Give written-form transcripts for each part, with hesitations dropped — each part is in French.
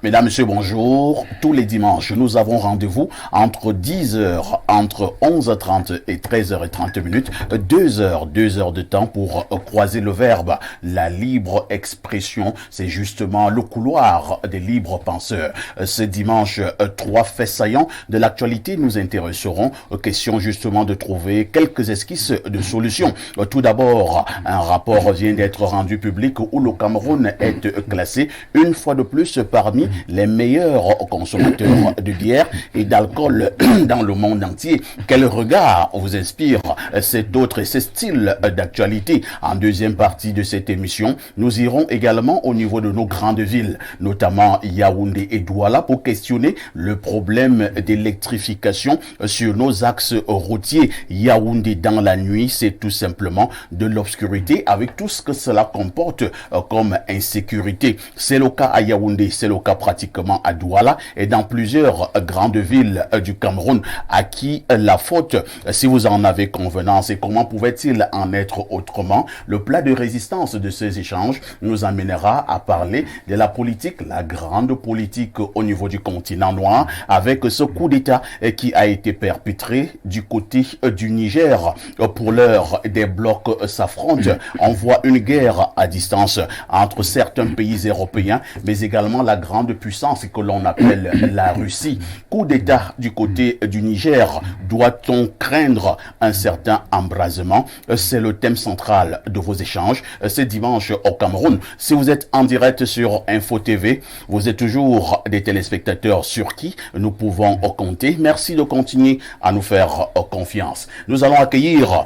Mesdames, Messieurs, bonjour. Tous les dimanches, nous avons rendez-vous entre 10h, entre 11h30 et 13h30 minutes, 2 heures de temps pour croiser le verbe. La libre expression, c'est justement le couloir des libres penseurs. Ce dimanche, 3 faits saillants de l'actualité, nous intéresserons aux questions justement de trouver quelques esquisses de solutions. Tout d'abord, un rapport vient d'être rendu public où le Cameroun est classé une fois de plus parmi les meilleurs consommateurs de bière et d'alcool dans le monde entier. Quel regard vous inspire cet autre et ce style d'actualité? En deuxième partie de cette émission, nous irons également au niveau de nos grandes villes, notamment Yaoundé et Douala, pour questionner le problème d'électrification sur nos axes routiers. Yaoundé dans la nuit, c'est tout simplement de l'obscurité avec tout ce que cela comporte comme insécurité. C'est le cas à Yaoundé, c'est le cas pratiquement à Douala et dans plusieurs grandes villes du Cameroun. À qui la faute? Si vous en avez convenance, et comment pouvait-il en être autrement? Le plat de résistance de ces échanges nous amènera à parler de la politique, la grande politique au niveau du continent noir, avec ce coup d'État qui a été perpétré du côté du Niger. Pour l'heure, des blocs s'affrontent. On voit une guerre à distance entre certains pays européens, mais également la grande puissance que l'on appelle la Russie. Coup d'État du côté du Niger. Doit-on craindre un certain embrasement? C'est le thème central de vos échanges ce dimanche au Cameroun. Si vous êtes en direct sur Info TV, vous êtes toujours des téléspectateurs sur qui nous pouvons compter. Merci de continuer à nous faire confiance. Nous allons accueillir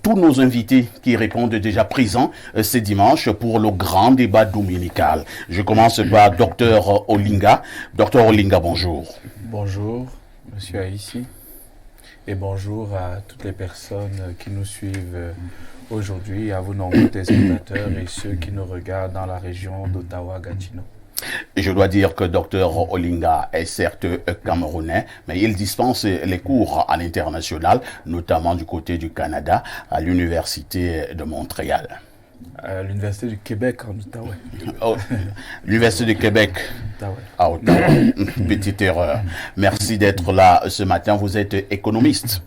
tous nos invités qui répondent déjà présents ce dimanche pour le grand débat dominical. Je commence par Dr Olinga. Dr Olinga, bonjour. Bonjour, Monsieur Haïssi, et bonjour à toutes les personnes qui nous suivent aujourd'hui, à vos nombreux téléspectateurs et ceux qui nous regardent dans la région d'Ottawa-Gatineau. Je dois dire que Dr Olinga est certes camerounais, mais il dispense les cours à l'international, notamment du côté du Canada, à l'Université de Montréal. À l'Université du Québec en Outaouais. Oh, l'Université du Québec à Ottawa. Petite erreur. Merci d'être là ce matin. Vous êtes économiste.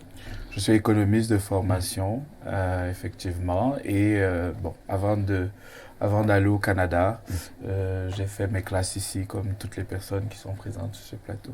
Je suis économiste de formation, effectivement. Et bon, avant d'aller au Canada, j'ai fait mes classes ici, comme toutes les personnes qui sont présentes sur ce plateau.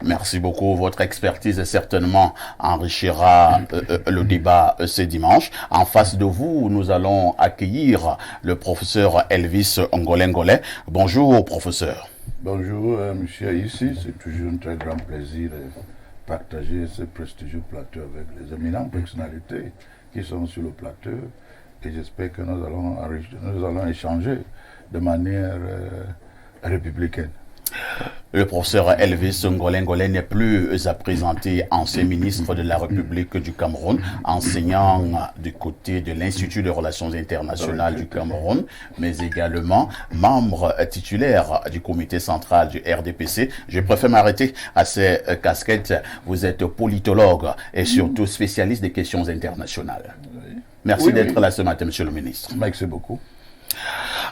Merci beaucoup. Votre expertise certainement enrichira le débat ce dimanche. En face de vous, nous allons accueillir le professeur Elvis Ngolengole. Bonjour, professeur. Bonjour, monsieur Haïssi. C'est toujours un très grand plaisir de partager ce prestigieux plateau avec les éminentes personnalités qui sont sur le plateau. Et j'espère que nous allons échanger de manière républicaine. Le professeur Elvis Ngolengole n'est plus à présenter, ancien ministre de la République du Cameroun, enseignant du côté de l'Institut de Relations Internationales du Cameroun, mais également membre titulaire du comité central du RDPC. Je préfère m'arrêter à ces casquettes. Vous êtes politologue et surtout spécialiste des questions internationales. Merci d'être là ce matin, monsieur le ministre. Merci beaucoup.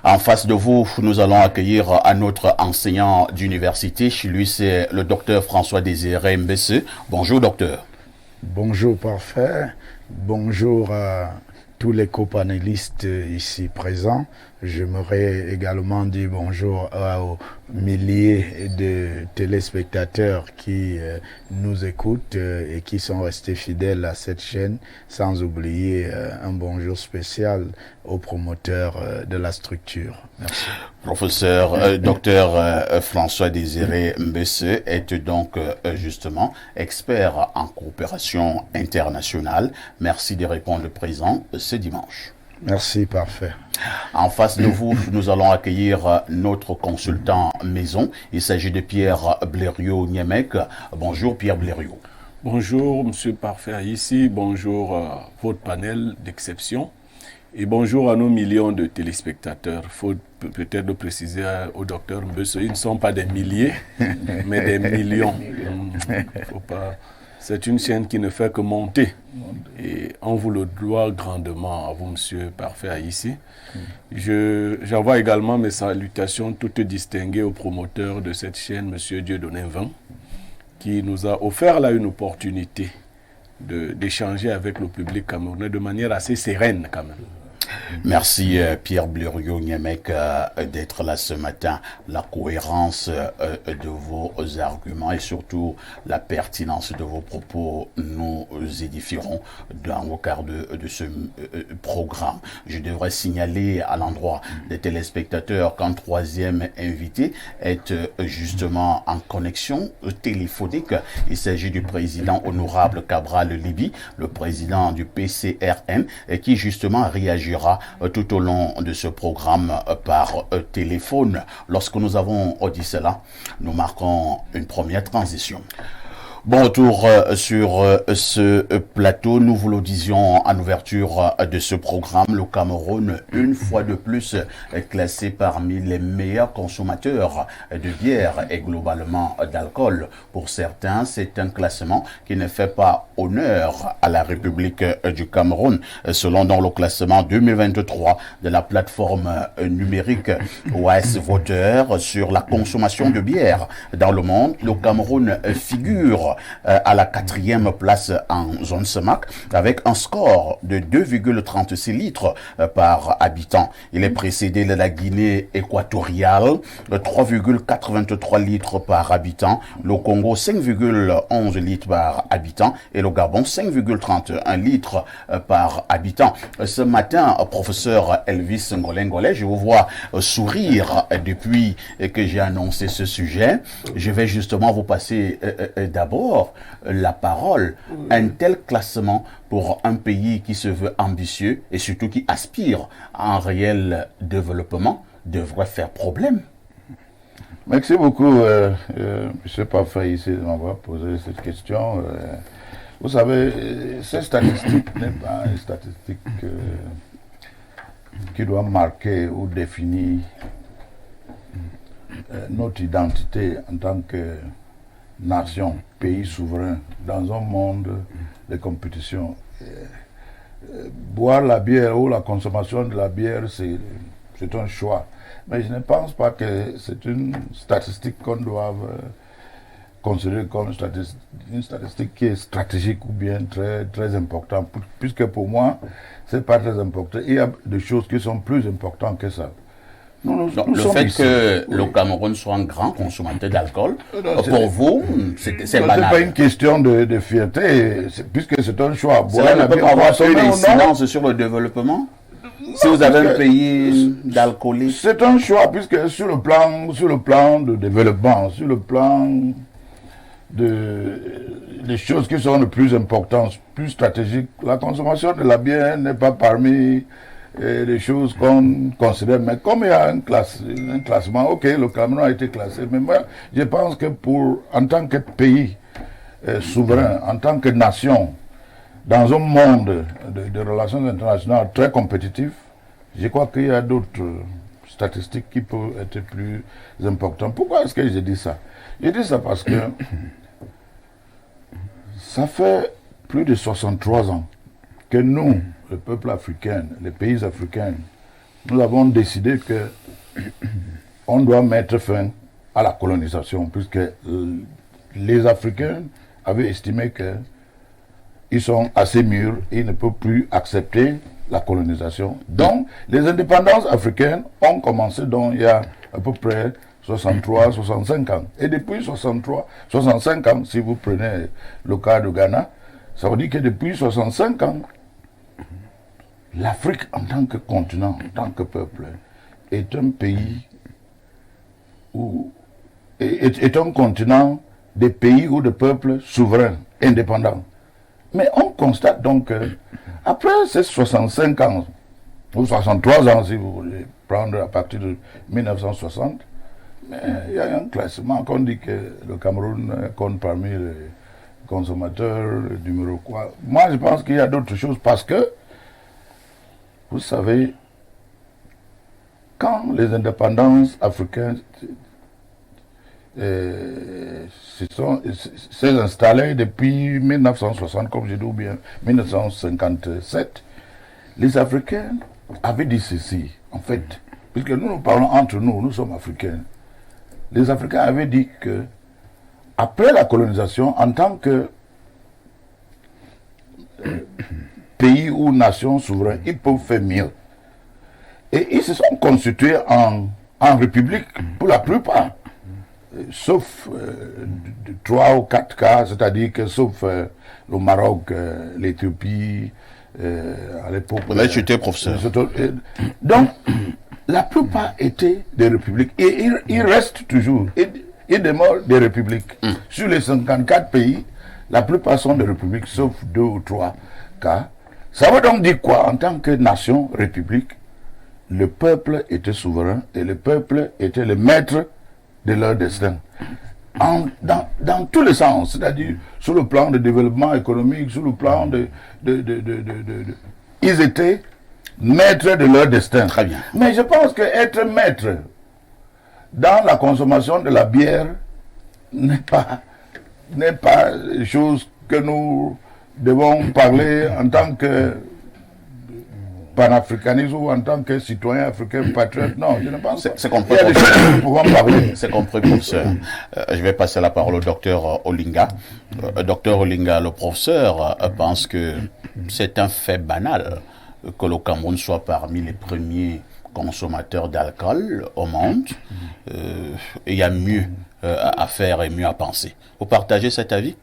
En face de vous, nous allons accueillir un autre enseignant d'université. Lui, c'est le docteur François-Désiré Mbesse. Bonjour, docteur. Bonjour, parfait. Bonjour à tous les copanélistes ici présents. J'aimerais également dire bonjour aux milliers de téléspectateurs qui nous écoutent et qui sont restés fidèles à cette chaîne, sans oublier un bonjour spécial aux promoteurs de la structure. Merci. Professeur, docteur François-Désiré Mbesse est donc justement expert en coopération internationale. Merci de répondre présent ce dimanche. Merci, parfait. En face de vous, nous allons accueillir notre consultant maison. Il s'agit de Pierre Blériot-Niemek. Bonjour Pierre Blériot. Bonjour Monsieur Parfait Haïssi, bonjour votre panel d'exception et bonjour à nos millions de téléspectateurs. Il faut peut-être de préciser au docteur Mbesse, ils ne sont pas des milliers, mais des millions. Il ne faut pas c'est une chaîne qui ne fait que monter. Et on vous le doit grandement à vous, monsieur Parfait ici. J'envoie également mes salutations toutes distinguées au promoteur de cette chaîne, monsieur Dieudonné Vin, qui nous a offert là une opportunité d'échanger avec le public camerounais de manière assez sereine quand même. Merci Pierre Blériot-Niémec d'être là ce matin. La cohérence de vos arguments et surtout la pertinence de vos propos nous édifieront dans le cadre de ce programme. Je devrais signaler à l'endroit des téléspectateurs qu'un troisième invité est justement en connexion téléphonique. Il s'agit du président honorable Cabral Libby, le président du PCRN, et qui justement réagira tout au long de ce programme par téléphone. Lorsque nous avons dit cela, nous marquons une première transition. Bon retour sur ce plateau. Nous vous le disions en ouverture de ce programme. Le Cameroun, une fois de plus, est classé parmi les meilleurs consommateurs de bière et globalement d'alcool. Pour certains, c'est un classement qui ne fait pas honneur à la République du Cameroun. Selon dans le classement 2023 de la plateforme numérique OAS Voteur sur la consommation de bière dans le monde, le Cameroun figure à la 4e place en zone CEMAC avec un score de 2,36 litres par habitant. Il est précédé de la Guinée équatoriale, 3,83 litres par habitant, le Congo 5,11 litres par habitant et le Gabon 5,31 litres par habitant. Ce matin, professeur Elvis Ngolengole, je vous vois sourire depuis que j'ai annoncé ce sujet. Je vais justement vous passer d'abord la parole. Un tel classement pour un pays qui se veut ambitieux et surtout qui aspire à un réel développement devrait faire problème. Merci beaucoup, M. Parfait, ici, de m'avoir posé cette question. Vous savez, cette statistique n'est pas une statistique qui doit marquer ou définir notre identité en tant que nation, pays souverain, dans un monde de compétition. Boire la bière ou la consommation de la bière, c'est un choix. Mais je ne pense pas que c'est une statistique qu'on doit considérer comme une statistique qui est stratégique ou bien très, très importante. Puisque pour moi, ce n'est pas très important. Il y a des choses qui sont plus importantes que ça. Le fait que le Cameroun soit un grand consommateur d'alcool, pour vous, c'est banal. Ce n'est pas une question de fierté, puisque c'est un choix. Cela ne peut pas avoir une incidence sur le développement? Si vous avez un pays d'alcoolique. C'est un choix, puisque sur le plan de développement, sur le plan des choses qui sont les plus importantes, plus stratégiques, la consommation de la bière n'est pas parmi les choses qu'on considère. Mais comme il y a un classement, ok, le Cameroun a été classé, mais moi, je pense que en tant que pays souverain, en tant que nation, dans un monde de relations internationales très compétitif, je crois qu'il y a d'autres statistiques qui peuvent être plus importantes. Pourquoi est-ce que je dis ça? Je dis ça parce que ça fait plus de 63 ans que nous, le peuple africain, les pays africains, nous avons décidé que on doit mettre fin à la colonisation, puisque les Africains avaient estimé qu'ils sont assez mûrs et ils ne peuvent plus accepter la colonisation. Donc, les indépendances africaines ont commencé il y a à peu près 63, 65 ans. Et depuis 63, 65 ans, si vous prenez le cas de Ghana, ça veut dire que depuis 65 ans, l'Afrique en tant que continent, en tant que peuple, est un pays est un continent des pays ou de peuples souverains, indépendants. Mais on constate donc après ces 65 ans, ou 63 ans si vous voulez prendre à partir de 1960, mais il y a un classement qu'on dit que le Cameroun compte parmi les consommateurs, le numéro quoi. Moi je pense qu'il y a d'autres choses parce que, vous savez, quand les indépendances africaines s'est installé depuis 1960, comme je dis, ou bien 1957. Les Africains avaient dit ceci, en fait, puisque nous parlons entre nous, nous sommes Africains. Les Africains avaient dit que, après la colonisation, en tant que pays ou nation souverain, ils peuvent faire mieux. Et ils se sont constitués en république pour la plupart, sauf 3 ou 4 cas, c'est-à-dire que sauf le Maroc, l'Éthiopie, à l'époque. Là, tu étais professeur. Donc, la plupart étaient des républiques et ils restent toujours, ils demeurent des républiques. Sur les 54 pays, la plupart sont des républiques, sauf 2 ou 3 cas. Ça veut donc dire quoi? En tant que nation, république, le peuple était souverain et le peuple était le maître de leur destin. Dans tous les sens, c'est-à-dire sur le plan de développement économique, sur le plan ils étaient maîtres de leur destin. Très bien. Mais je pense qu'être maître dans la consommation de la bière n'est pas chose que nous devons parler en tant que panafricanisme ou en tant que citoyen africain patriote. Non, je ne pense pas. C'est compris. Il y a des choses que nous pouvons parler. C'est compris, professeur. Je vais passer la parole au docteur Olinga. Docteur Olinga, le professeur pense que c'est un fait banal que le Cameroun soit parmi les premiers consommateurs d'alcool au monde. Il y a mieux à faire et mieux à penser. Vous partagez cet avis?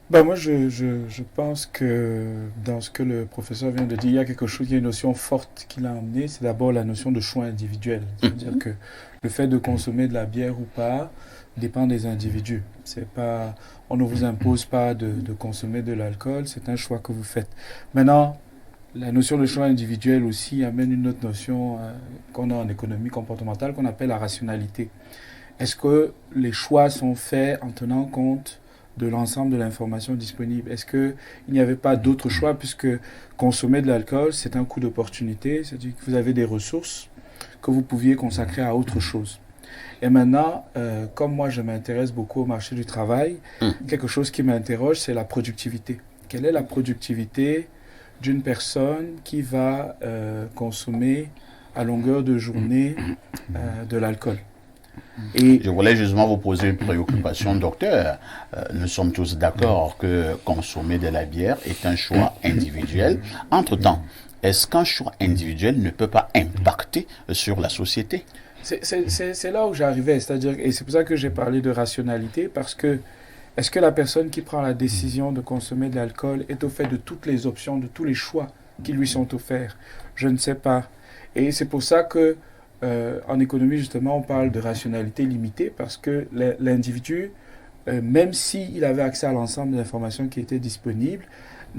Ben moi, je pense que dans ce que le professeur vient de dire, il y a quelque chose, il y a une notion forte qu'il a amenée, c'est d'abord la notion de choix individuel. C'est-à-dire que le fait de consommer de la bière ou pas dépend des individus. C'est pas, on ne vous impose pas de consommer de l'alcool, c'est un choix que vous faites. Maintenant, la notion de choix individuel aussi amène une autre notion qu'on a en économie comportementale qu'on appelle la rationalité. Est-ce que les choix sont faits en tenant compte de l'ensemble de l'information disponible? Est-ce qu'il n'y avait pas d'autre choix, puisque consommer de l'alcool, c'est un coût d'opportunité, c'est-à-dire que vous avez des ressources que vous pouviez consacrer à autre chose. Et maintenant, comme moi je m'intéresse beaucoup au marché du travail, quelque chose qui m'interroge, c'est la productivité. Quelle est la productivité d'une personne qui va consommer à longueur de journée de l'alcool? Et je voulais justement vous poser une préoccupation, docteur. Nous sommes tous d'accord que consommer de la bière est un choix individuel. Entre-temps, est-ce qu'un choix individuel ne peut pas impacter sur la société? C'est là où j'arrivais, c'est-à-dire, et c'est pour ça que j'ai parlé de rationalité, parce que est-ce que la personne qui prend la décision de consommer de l'alcool est au fait de toutes les options, de tous les choix qui lui sont offerts? Je ne sais pas. Et c'est pour ça que en économie, justement, on parle de rationalité limitée, parce que l'individu, même s'il avait accès à l'ensemble des informations qui étaient disponibles,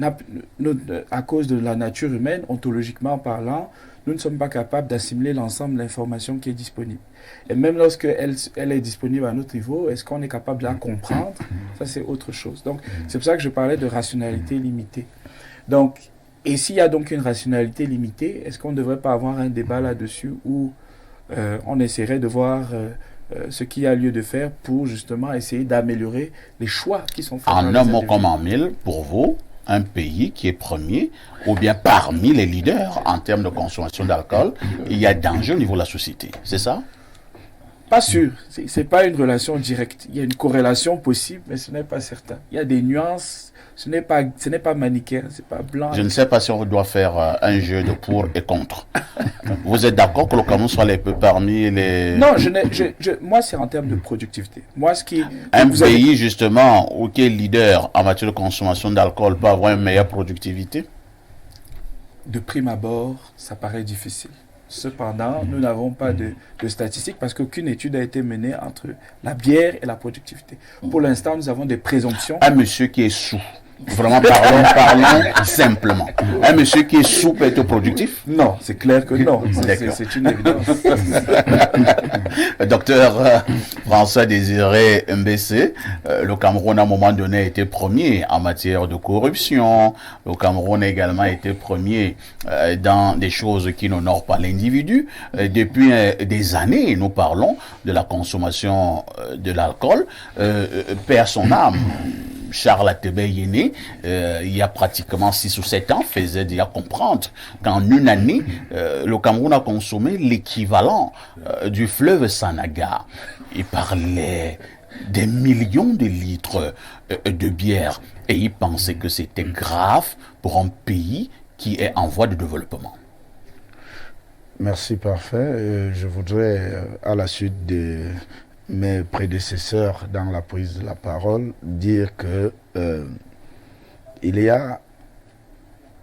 à cause de la nature humaine, ontologiquement parlant, nous ne sommes pas capables d'assimiler l'ensemble de l'information qui est disponible. Et même lorsqu'elle est disponible à notre niveau, est-ce qu'on est capable de la comprendre? Ça, c'est autre chose. Donc, c'est pour ça que je parlais de rationalité limitée. Donc, et s'il y a donc une rationalité limitée, est-ce qu'on ne devrait pas avoir un débat là-dessus où on essaierait de voir ce qu'il y a lieu de faire pour justement essayer d'améliorer les choix qui sont faits. En un mot comme en mille, pour vous, un pays qui est premier ou bien parmi les leaders en termes de consommation d'alcool, il y a danger au niveau de la société, c'est ça? Pas sûr, c'est pas une relation directe. Il y a une corrélation possible, mais ce n'est pas certain. Il y a des nuances. Ce n'est pas manichéen, c'est pas blanc. Je ne sais pas si on doit faire un jeu de pour et contre. Vous êtes d'accord que le Cameroun soit parmi les... Non, moi c'est en termes de productivité. Moi, un pays justement qui est leader en matière de consommation d'alcool peut avoir une meilleure productivité? De prime abord, ça paraît difficile. Cependant, nous n'avons pas de statistiques parce qu'aucune étude a été menée entre la bière et la productivité. Pour l'instant, nous avons des présomptions. Un monsieur qui est sous, Vraiment, parlons simplement. Un monsieur qui est sous peut être productif? Non, c'est clair que non. D'accord. C'est une évidence. Docteur François Désiré Mbessé, le Cameroun à un moment donné a été premier en matière de corruption. Le Cameroun a également été premier dans des choses qui n'honorent pas l'individu. Depuis des années, nous parlons de la consommation de l'alcool. Père son âme, Charles Atebe Yéné, il y a pratiquement 6 ou 7 ans, faisait déjà comprendre qu'en une année, le Cameroun a consommé l'équivalent du fleuve Sanaga. Il parlait des millions de litres de bière et il pensait que c'était grave pour un pays qui est en voie de développement. Merci, parfait. Je voudrais, à la suite de mes prédécesseurs dans la prise de la parole, dire que il y a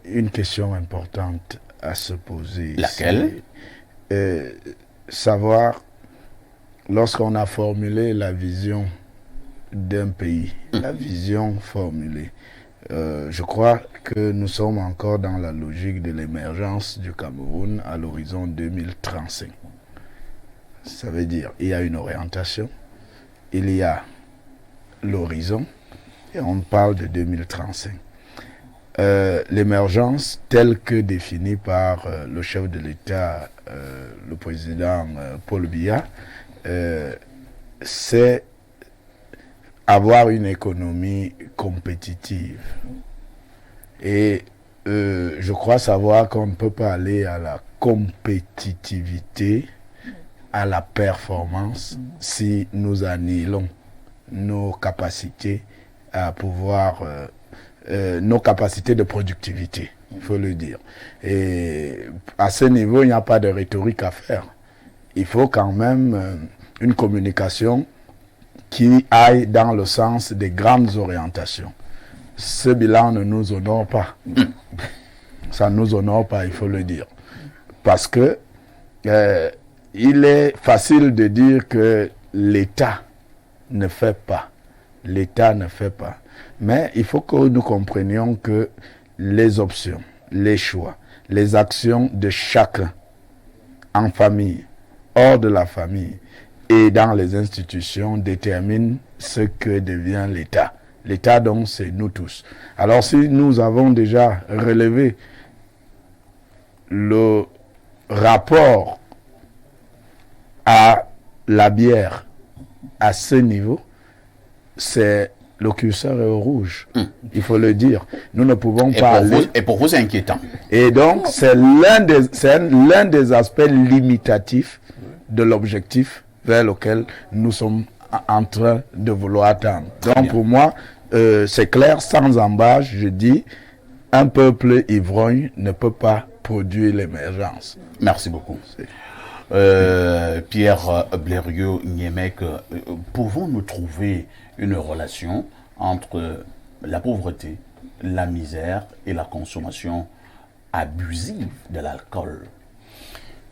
une question importante à se poser. Laquelle? Savoir, lorsqu'on a formulé la vision d'un pays, la vision formulée, je crois que nous sommes encore dans la logique de l'émergence du Cameroun à l'horizon 2035. Ça veut dire il y a une orientation, il y a l'horizon, et on parle de 2035. L'émergence telle que définie par le chef de l'État, le président Paul Biya, c'est avoir une économie compétitive. Et je crois savoir qu'on ne peut pas aller à la compétitivité, à la performance, si nous annihilons nos capacités à pouvoir, nos capacités de productivité, il faut le dire. Et à ce niveau, il n'y a pas de rhétorique à faire. Il faut quand même une communication qui aille dans le sens des grandes orientations. Ce bilan ne nous honore pas. Ça ne nous honore pas, il faut le dire. Parce que il est facile de dire que l'État ne fait pas. L'État ne fait pas. Mais il faut que nous comprenions que les options, les choix, les actions de chacun, en famille, hors de la famille et dans les institutions, déterminent ce que devient l'État. L'État, donc, c'est nous tous. Alors, si nous avons déjà relevé le rapport à la bière à ce niveau, c'est le curseur est au rouge. Il faut le dire. Nous ne pouvons pas aller. Et pour vous, c'est inquiétant. Et donc, c'est l'un des aspects limitatifs de l'objectif vers lequel nous sommes en train de vouloir atteindre. Donc, pour moi, c'est clair, sans embâche, je dis, un peuple ivrogne ne peut pas produire l'émergence. Merci beaucoup. Pierre Blériot-Niemek, pouvons-nous trouver une relation entre la pauvreté, la misère et la consommation abusive de l'alcool?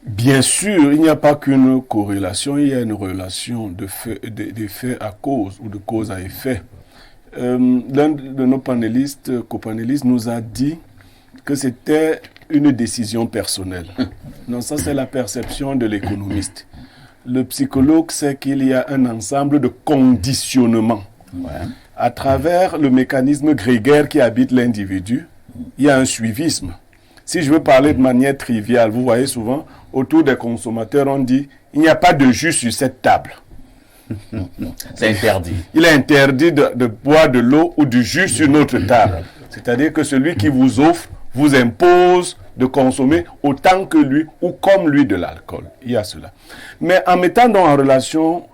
Bien sûr, il n'y a pas qu'une corrélation, il y a une relation d'effet à cause ou de cause à effet. L'un de nos copanélistes nous a dit que c'était une décision personnelle. Non, ça c'est la perception de l'économiste. Le psychologue sait qu'il y a un ensemble de conditionnements. À travers le mécanisme grégaire qui habite l'individu, il y a un suivisme. Si je veux parler de manière triviale, vous voyez souvent, autour des consommateurs, on dit, il n'y a pas de jus sur cette table. C'est interdit. Il est interdit de boire de l'eau ou du jus sur notre table. C'est-à-dire que celui qui vous offre vous impose de consommer autant que lui ou comme lui de l'alcool. Il y a cela. Mais en mettant donc en relation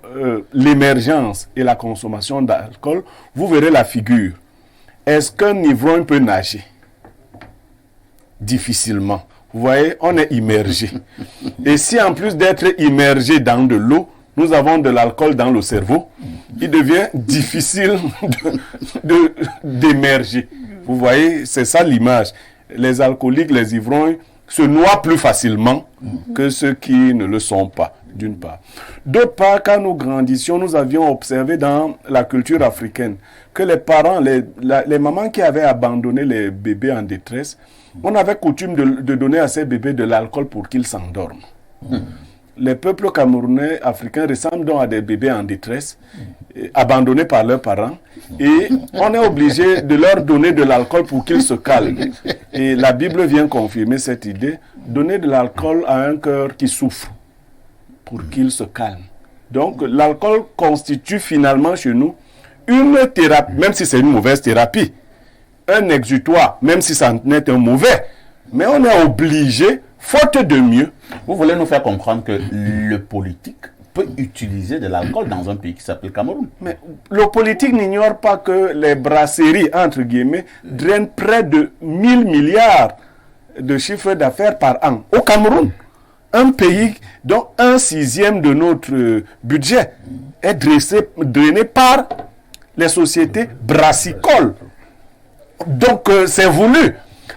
l'émergence et la consommation d'alcool, vous verrez la figure. Est-ce qu'un ivrogne peut nager? Difficilement. Vous voyez, on est immergé. Et si en plus d'être immergé dans de l'eau, nous avons de l'alcool dans le cerveau, il devient difficile d'émerger. Vous voyez, c'est ça l'image. Les alcooliques, les ivrognes se noient plus facilement que ceux qui ne le sont pas. d'une part. D'autre part, quand nous grandissions, nous avions observé dans la culture africaine que les parents, les mamans qui avaient abandonné les bébés en détresse, on avait coutume de donner à ces bébés de l'alcool pour qu'ils s'endorment. Les peuples camerounais africains ressemblent donc à des bébés en détresse, abandonnés par leurs parents, et on est obligé de leur donner de l'alcool pour qu'ils se calment. Et la Bible vient confirmer cette idée, donner de l'alcool à un cœur qui souffre, pour qu'il se calme. Donc l'alcool constitue finalement chez nous une thérapie, même si c'est une mauvaise thérapie, un exutoire, même si ça n'est un mauvais, mais on est obligé, faute de mieux. Vous voulez nous faire comprendre que le politique peut utiliser de l'alcool dans un pays qui s'appelle Cameroun. Mais le politique n'ignore pas que les brasseries, entre guillemets, drainent près de 1000 milliards de chiffre d'affaires par an au Cameroun. Un pays dont 1/6 de notre budget est drainé par les sociétés brassicoles. Donc c'est voulu.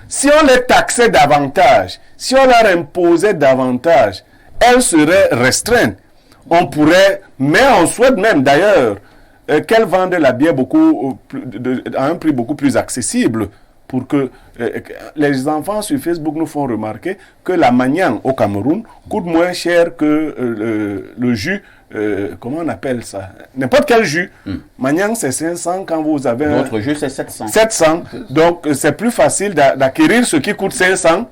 Si on les taxait davantage, si on leur imposait davantage, elles seraient restreintes. On pourrait, mais on souhaite même d'ailleurs qu'elles vendent la bière à un prix beaucoup plus accessible pour que les enfants sur Facebook nous font remarquer que la maniang au Cameroun coûte moins cher que le jus. Comment on appelle ça? N'importe quel jus. Maniang, c'est 500 quand vous avez... Votre jus, c'est 700. 700. Donc, c'est plus facile d'acquérir ce qui coûte 500.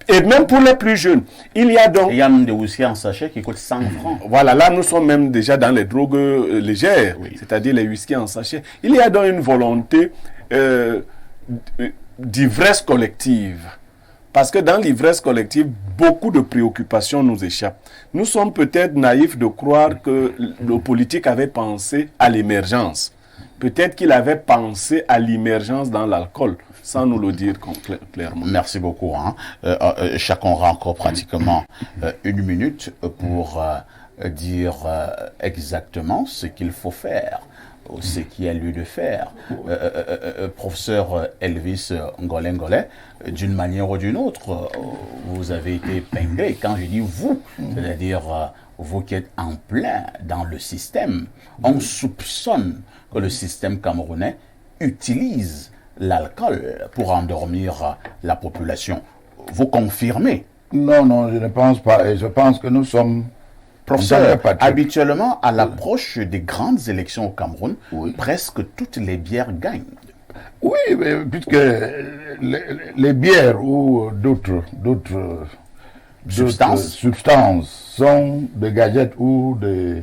Et même pour les plus jeunes. Il y a donc... Il y a même des whisky en sachet qui coûtent 100 francs. Voilà, là, nous sommes même déjà dans les drogues légères, c'est-à-dire les whisky en sachet. Il y a donc une volonté d'ivresse collective. Parce que dans l'ivresse collective, beaucoup de préoccupations nous échappent. Nous sommes peut-être naïfs de croire que le politique avait pensé à l'émergence. Peut-être qu'il avait pensé à l'immergence dans l'alcool, sans nous le dire clairement. Merci beaucoup. Chacun aura encore pratiquement 1 minute pour dire exactement ce qu'il faut faire, ce qu'il y a lieu de faire. Professeur Elvis Ngolé, d'une manière ou d'une autre, vous avez été épinglé. Quand je dis vous, c'est-à-dire vous qui êtes en plein dans le système, on soupçonne que le système camerounais utilise l'alcool pour endormir la population. Vous confirmez? Non, je ne pense pas. Et je pense que nous sommes... Professeur, habituellement, à l'approche des grandes élections au Cameroun, presque toutes les bières gagnent. Oui, mais puisque les bières ou d'autres substances sont des gadgets ou des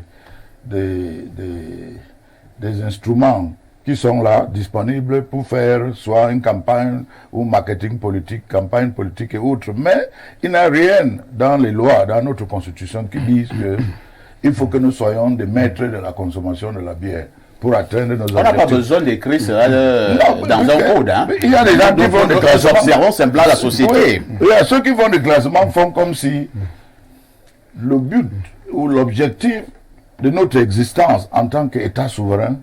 instruments qui sont là, disponibles pour faire soit une campagne ou marketing politique, campagne politique et autres. Mais il n'y a rien dans les lois, dans notre constitution, qui disent qu'il faut que nous soyons des maîtres de la consommation de la bière pour atteindre nos objectifs. On n'a pas besoin d'écrire cela dans un code. Hein. Il y a des gens qui font des classements. Nous observons simplement la société. Oui, il y a ceux qui font des classements font comme si le but ou l'objectif de notre existence en tant qu'État souverain,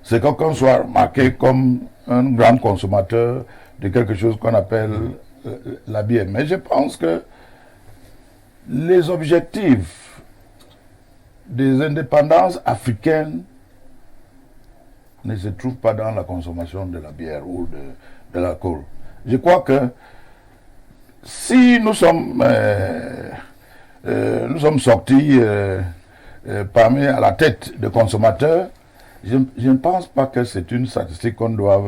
c'est qu'on soit marqué comme un grand consommateur de quelque chose qu'on appelle la bière. Mais je pense que les objectifs des indépendances africaines ne se trouvent pas dans la consommation de la bière ou de l'alcool. Je crois que si nous sommes sortis parmi à la tête des consommateurs, je ne pense pas que c'est une statistique qu'on doit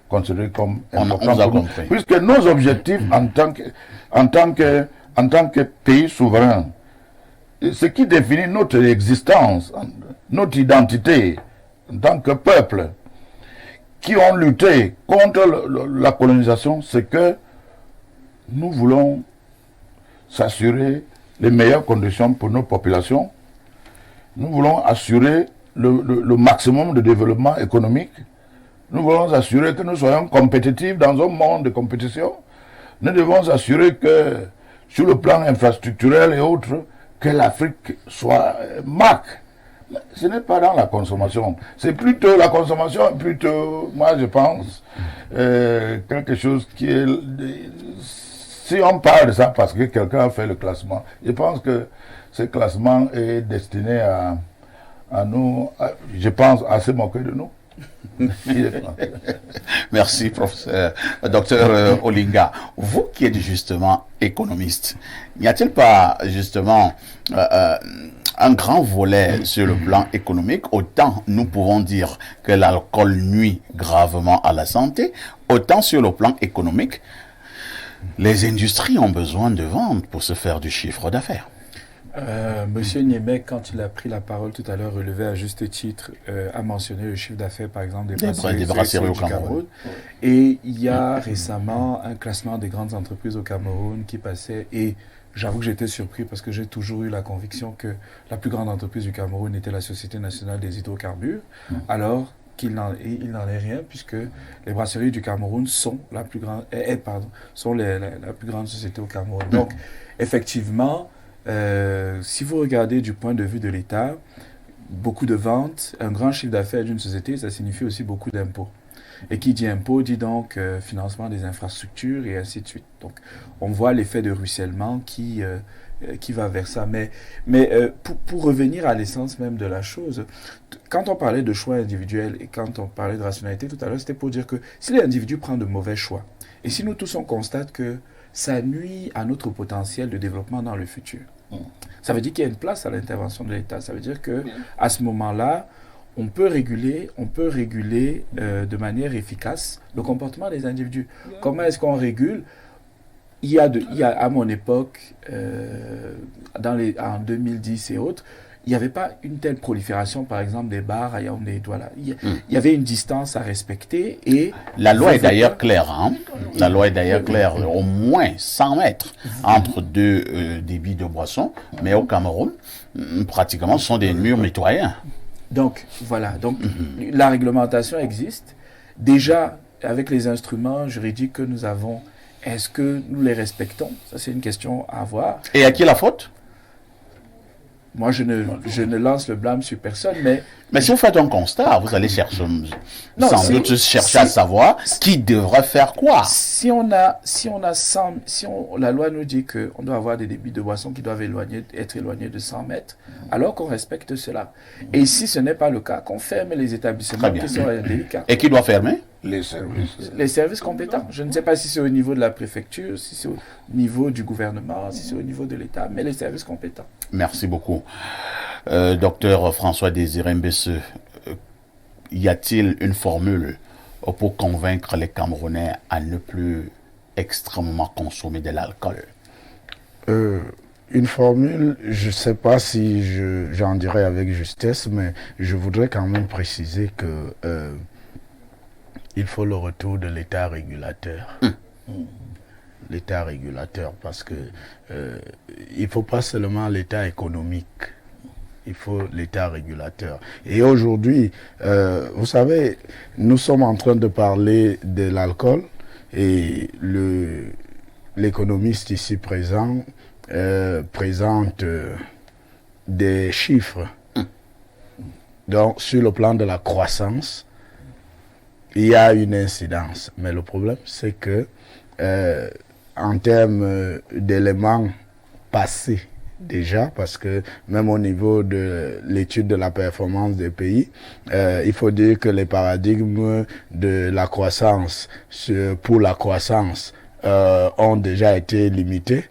considérer comme importante. Puisque nos objectifs en tant que pays souverain, ce qui définit notre existence, notre identité en tant que peuple, qui ont lutté contre la colonisation, c'est que nous voulons s'assurer les meilleures conditions pour nos populations. Nous voulons assurer le maximum de développement économique. Nous voulons assurer que nous soyons compétitifs dans un monde de compétition. Nous devons assurer que, sur le plan infrastructurel et autres, que l'Afrique soit marque. Ce n'est pas dans la consommation. C'est plutôt la consommation, plutôt, moi je pense, quelque chose qui est si on parle de ça parce que quelqu'un a fait le classement, je pense que ce classement est destiné à nous, je pense, à se moquer de nous. Merci, professeur, docteur Olinga. Vous qui êtes justement économiste, n'y a-t-il pas justement un grand volet sur le plan économique? Autant nous pouvons dire que l'alcool nuit gravement à la santé, autant sur le plan économique, les industries ont besoin de vendre pour se faire du chiffre d'affaires. Monsieur Niemek, quand il a pris la parole tout à l'heure, relevé à juste titre, a mentionné le chiffre d'affaires, par exemple, des brasseries au Cameroun. Et il y a récemment un classement des grandes entreprises au Cameroun qui passait, et j'avoue que j'étais surpris parce que j'ai toujours eu la conviction que la plus grande entreprise du Cameroun était la Société nationale des hydrocarbures, alors qu'il n'en est rien, puisque les brasseries du Cameroun sont la plus grande, la plus grande société au Cameroun. Donc, effectivement, si vous regardez du point de vue de l'État, beaucoup de ventes, un grand chiffre d'affaires d'une société, ça signifie aussi beaucoup d'impôts. Et qui dit impôts dit donc financement des infrastructures et ainsi de suite. Donc on voit l'effet de ruissellement qui va vers ça. Mais pour revenir à l'essence même de la chose, quand on parlait de choix individuels et quand on parlait de rationalité tout à l'heure, c'était pour dire que si l'individu prend de mauvais choix, et si nous tous on constate que ça nuit à notre potentiel de développement dans le futur, ça veut dire qu'il y a une place à l'intervention de l'État. Ça veut dire que à ce moment-là, on peut réguler de manière efficace le comportement des individus. Comment est-ce qu'on régule? Il y a à mon époque, en 2010 et autres, il n'y avait pas une telle prolifération, par exemple, des bars à Yaoundé. Voilà. Il y avait une distance à respecter. Et la loi est d'ailleurs claire. Hein? La loi est d'ailleurs claire. Au moins 100 mètres entre deux débits de boissons. Mais au Cameroun, pratiquement, ce sont des murs mitoyens. Donc, voilà. Donc, la réglementation existe. Déjà, avec les instruments juridiques que nous avons, est-ce que nous les respectons? Ça, c'est une question à avoir. Et à qui la faute? Moi, je ne lance le blâme sur personne, mais si vous faites un constat, vous allez chercher, sans doute chercher à savoir qui devrait faire quoi. Si la loi nous dit qu'on doit avoir des débits de boissons qui doivent être éloignés de 100 mètres, alors qu'on respecte cela. Et si ce n'est pas le cas, qu'on ferme les établissements qui sont délicats. Et qui doit fermer? Les services compétents. Je ne sais pas si c'est au niveau de la préfecture, si c'est au niveau du gouvernement, si c'est au niveau de l'État, mais les services compétents. Merci beaucoup. Docteur François-Désiré Mbesseux, y a-t-il une formule pour convaincre les Camerounais à ne plus extrêmement consommer de l'alcool? Une formule, je ne sais pas si j'en dirais avec justesse, mais je voudrais quand même préciser que il faut le retour de l'État régulateur. L'État régulateur, parce que il ne faut pas seulement l'État économique, il faut l'État régulateur. Et aujourd'hui, vous savez, nous sommes en train de parler de l'alcool et l'économiste ici présent présente des chiffres. Donc, sur le plan de la croissance, il y a une incidence. Mais le problème, c'est que en termes d'éléments passés déjà, parce que même au niveau de l'étude de la performance des pays, il faut dire que les paradigmes de la croissance pour la croissance ont déjà été limités.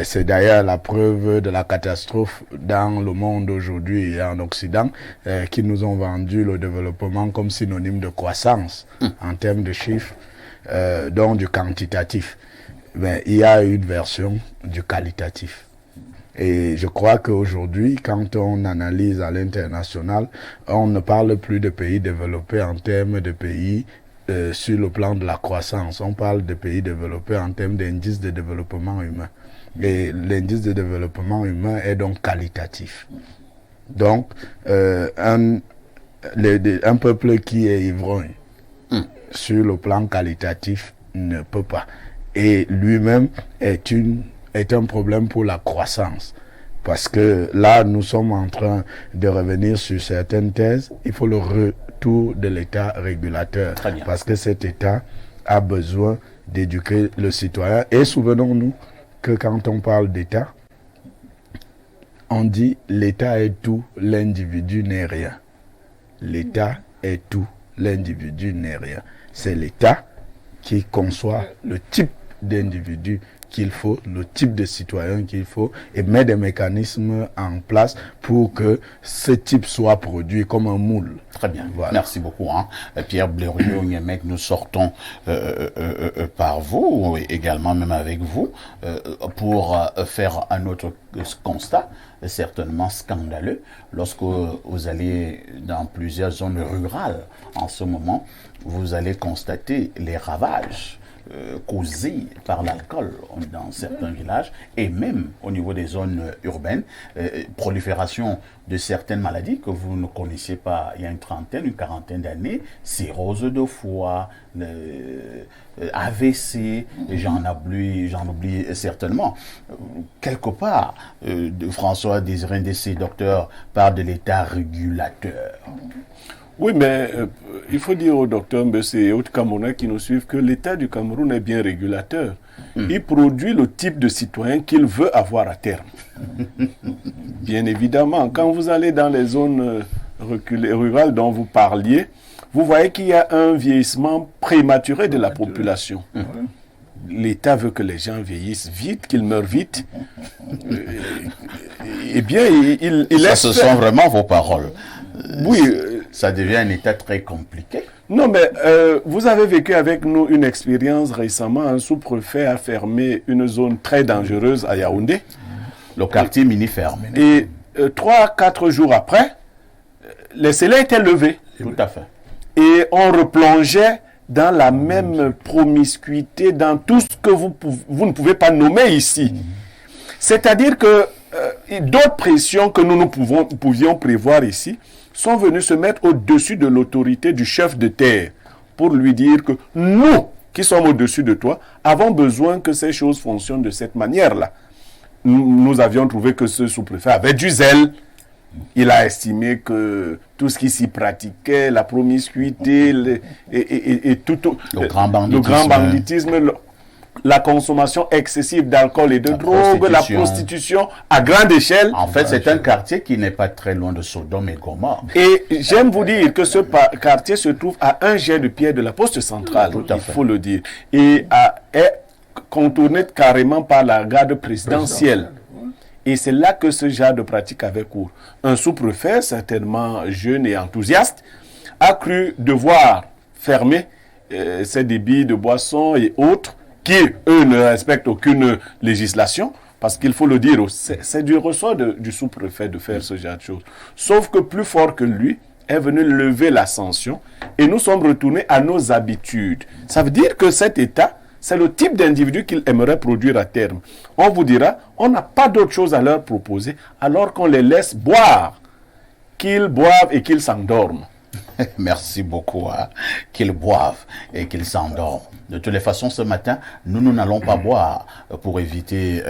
C'est d'ailleurs la preuve de la catastrophe dans le monde aujourd'hui et en Occident qui nous ont vendu le développement comme synonyme de croissance en termes de chiffres, donc du quantitatif. Mais il y a une version du qualitatif. Et je crois qu'aujourd'hui, quand on analyse à l'international, on ne parle plus de pays développés en termes de pays sur le plan de la croissance. On parle de pays développés en termes d'indice de développement humain. Et l'indice de développement humain est donc qualitatif. Donc, un peuple qui est ivrogne sur le plan qualitatif ne peut pas. Et lui-même est un problème pour la croissance. Parce que là, nous sommes en train de revenir sur certaines thèses. Il faut le retour de l'État régulateur. Parce que cet État a besoin d'éduquer le citoyen. Et souvenons-nous que quand on parle d'État, on dit l'État est tout, l'individu n'est rien. L'État est tout, l'individu n'est rien. C'est l'État qui conçoit le type d'individu qu'il faut, le type de citoyen qu'il faut, et met des mécanismes en place pour que ce type soit produit comme un moule. Très bien, voilà. Merci beaucoup. Pierre Blériot, mec, nous sortons par vous, et également même avec vous, pour faire un autre constat, certainement scandaleux, lorsque vous allez dans plusieurs zones rurales en ce moment, vous allez constater les ravages causés par l'alcool dans certains villages et même au niveau des zones urbaines, prolifération de certaines maladies que vous ne connaissiez pas il y a une trentaine, une quarantaine d'années, cirrhose de foie, AVC, j'en oublie certainement. Quelque part, François Désiré Ndessé, docteur, parle de l'état régulateur. Oui, mais il faut dire au docteur Mbessé et aux Camerounais qui nous suivent que l'État du Cameroun est bien régulateur. Il produit le type de citoyen qu'il veut avoir à terme. Bien évidemment, quand vous allez dans les zones rurales dont vous parliez, vous voyez qu'il y a un vieillissement prématuré de la population. L'État veut que les gens vieillissent vite, qu'ils meurent vite. Eh bien, il ça, ce sont vraiment vos paroles. Oui. Ça devient un état très compliqué. Non, mais vous avez vécu avec nous une expérience récemment. Un sous-préfet a fermé une zone très dangereuse à Yaoundé. Le quartier mini-ferme. Et 3-4 jours après, les scellés étaient levés. Tout à fait. Et on replongeait dans la même promiscuité, dans tout ce que vous ne pouvez pas nommer ici. C'est-à-dire que d'autres pressions que nous pouvions prévoir ici sont venus se mettre au-dessus de l'autorité du chef de terre pour lui dire que nous, qui sommes au-dessus de toi, avons besoin que ces choses fonctionnent de cette manière-là. Nous avions trouvé que ce sous-préfet avait du zèle. Il a estimé que tout ce qui s'y pratiquait, la promiscuité et tout le grand banditisme, la consommation excessive d'alcool et de drogue, la prostitution à grande échelle. En fait, c'est un quartier qui n'est pas très loin de Sodome et Gomorrhe. Et j'aime vous dire que ce quartier se trouve à un jet de pierre de la poste centrale, il faut le dire, et est contourné carrément par la garde présidentielle. Et c'est là que ce genre de pratique avait cours. Un sous-préfet, certainement jeune et enthousiaste, a cru devoir fermer ces débits de boissons et autres qui, eux, ne respectent aucune législation, parce qu'il faut le dire, c'est du ressort du sous-préfet de faire ce genre de choses. Sauf que plus fort que lui est venu lever la sanction et nous sommes retournés à nos habitudes. Ça veut dire que cet État, c'est le type d'individu qu'il aimerait produire à terme. On vous dira, on n'a pas d'autre chose à leur proposer alors qu'on les laisse boire, qu'ils boivent et qu'ils s'endorment. Merci beaucoup. Qu'ils boivent et qu'ils s'endorment. De toutes les façons, ce matin, nous n'allons pas boire pour éviter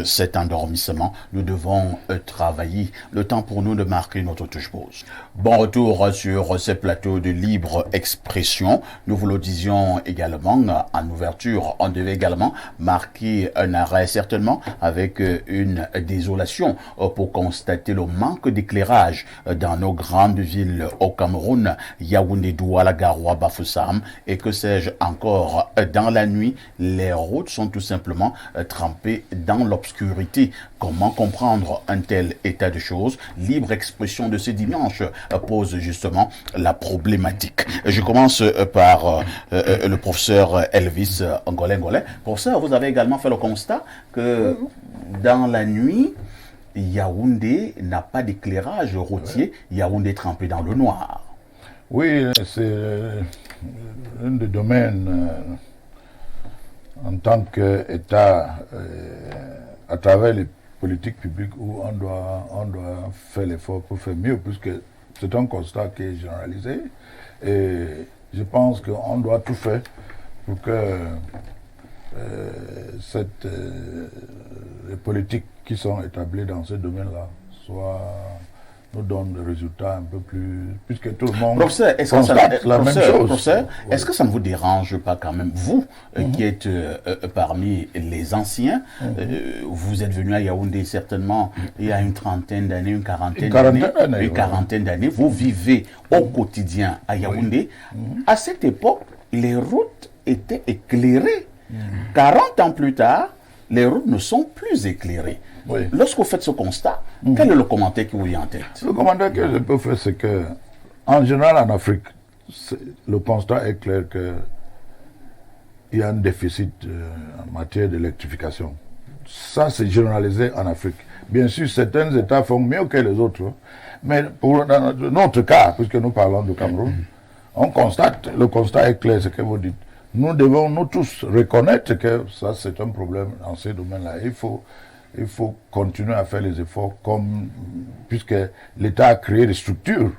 cet endormissement. Nous devons travailler. Le temps pour nous de marquer notre touche-pause. Bon retour sur ces plateaux de libre expression. Nous vous le disions également en ouverture. On devait également marquer un arrêt, certainement, avec une désolation pour constater le manque d'éclairage dans nos grandes villes au Cameroun, Yaoundé, Douala, Garoua, Bafoussam, et que sais-je encore. Dans la nuit, les routes sont tout simplement trempées dans l'obscurité. Comment comprendre un tel état de choses? Libre expression de ce dimanche pose justement la problématique. Je commence par le professeur Elvis Ngolé. Professeur, vous avez également fait le constat que dans la nuit, Yaoundé n'a pas d'éclairage routier, Yaoundé est trempé dans le noir. Oui, c'est un des domaines en tant qu'État, à travers les politiques publiques où on doit faire l'effort pour faire mieux, puisque c'est un constat qui est généralisé. Et je pense qu'on doit tout faire pour que les politiques qui sont établies dans ce domaine-là soient nous donne des résultats un peu plus... Puisque tout le monde Professeur, est-ce que constate la même chose. Professeur, est-ce que ça ne vous dérange pas quand même, vous, qui êtes parmi les anciens, vous êtes venu à Yaoundé certainement il y a une trentaine d'années, une quarantaine d'années, vous vivez au quotidien à Yaoundé. À cette époque, les routes étaient éclairées. 40 ans plus tard, les routes ne sont plus éclairées. Oui. Lorsque vous faites ce constat, quel est le commentaire qui vous vient en tête? Le commentaire que je peux faire, c'est que, en général, en Afrique, le constat est clair qu'il y a un déficit en matière d'électrification. Ça, c'est généralisé en Afrique. Bien sûr, certains États font mieux que les autres, hein. Mais dans notre cas, puisque nous parlons du Cameroun, on constate, le constat est clair, ce que vous dites. Nous devons, nous tous, reconnaître que ça, c'est un problème dans ces domaines-là. Il faut continuer à faire les efforts puisque l'État a créé des structures.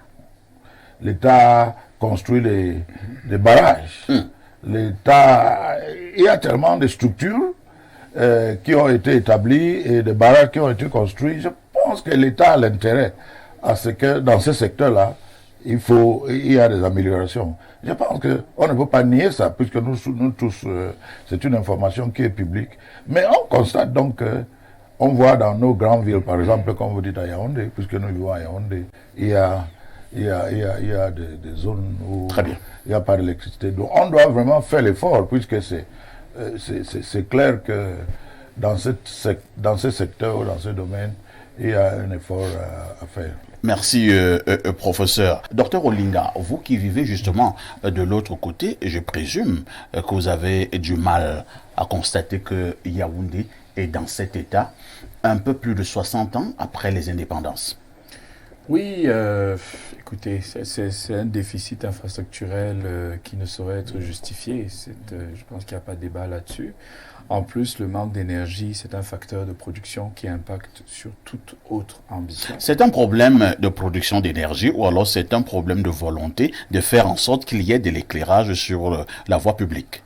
L'État a construit des barrages. L'État, il y a tellement de structures qui ont été établies et des barrages qui ont été construits. Je pense que l'État a l'intérêt à ce que dans ce secteur-là, il y a des améliorations. Je pense qu'on ne peut pas nier ça, puisque nous tous, c'est une information qui est publique. Mais on constate donc on voit dans nos grandes villes, par exemple, comme vous dites à Yaoundé, puisque nous vivons à Yaoundé, il y a des zones où il n'y a pas d'électricité. Donc on doit vraiment faire l'effort, puisque c'est clair que dans ce secteur, dans ce domaine, il y a un effort à faire. Merci, professeur. Docteur Olinga, vous qui vivez justement de l'autre côté, je présume que vous avez du mal à constater que Yaoundé est dans cet état un peu plus de 60 ans après les indépendances. Oui, écoutez, c'est un déficit infrastructurel qui ne saurait être justifié. Je pense qu'il n'y a pas de débat là-dessus. En plus, le manque d'énergie, c'est un facteur de production qui impacte sur toute autre ambition. C'est un problème de production d'énergie ou alors c'est un problème de volonté de faire en sorte qu'il y ait de l'éclairage sur la voie publique?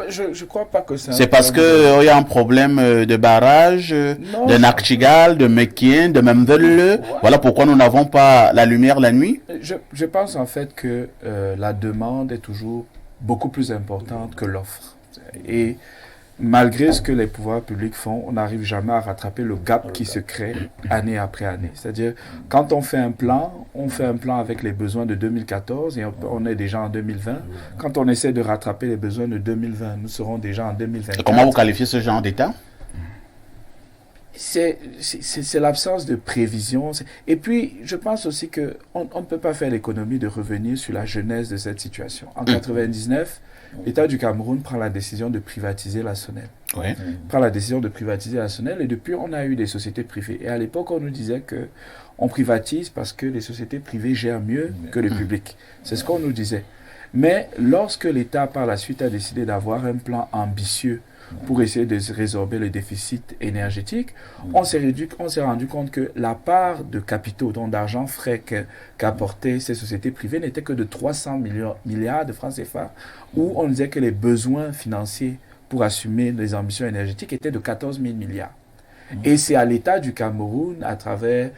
Je ne crois pas que c'est... C'est parce qu'il y a un problème de barrage, de Nakchigal, de Mekien, de Memdele. Voilà pourquoi nous n'avons pas la lumière la nuit. Je pense en fait que la demande est toujours beaucoup plus importante que l'offre. Et malgré ce que les pouvoirs publics font, on n'arrive jamais à rattraper le gap qui se crée année après année. C'est-à-dire, quand on fait un plan avec les besoins de 2014 et on est déjà en 2020. Quand on essaie de rattraper les besoins de 2020, nous serons déjà en 2024. Comment vous qualifiez ce genre d'état? C'est l'absence de prévision. Et puis, je pense aussi qu'on ne peut pas faire l'économie de revenir sur la genèse de cette situation. En 1999, l'État du Cameroun prend la décision de privatiser la Sonel. Oui. Prend la décision de privatiser la Sonel et depuis, on a eu des sociétés privées. Et à l'époque, on nous disait qu'on privatise parce que les sociétés privées gèrent mieux que le public. C'est ce qu'on nous disait. Mais lorsque l'État, par la suite, a décidé d'avoir un plan ambitieux pour essayer de résorber le déficit énergétique, on s'est rendu compte que la part de capitaux, donc d'argent frais qu'apportaient ces sociétés privées n'était que de 300 milliards de francs CFA, où on disait que les besoins financiers pour assumer les ambitions énergétiques étaient de 14 000 milliards. Et c'est à l'État du Cameroun, à travers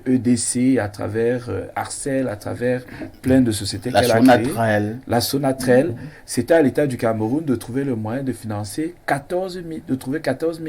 EDC, à travers Arcel, à travers plein de sociétés qu'elle a créées. La Sonatrel. C'était à l'État du Cameroun de trouver le moyen de financer 14 000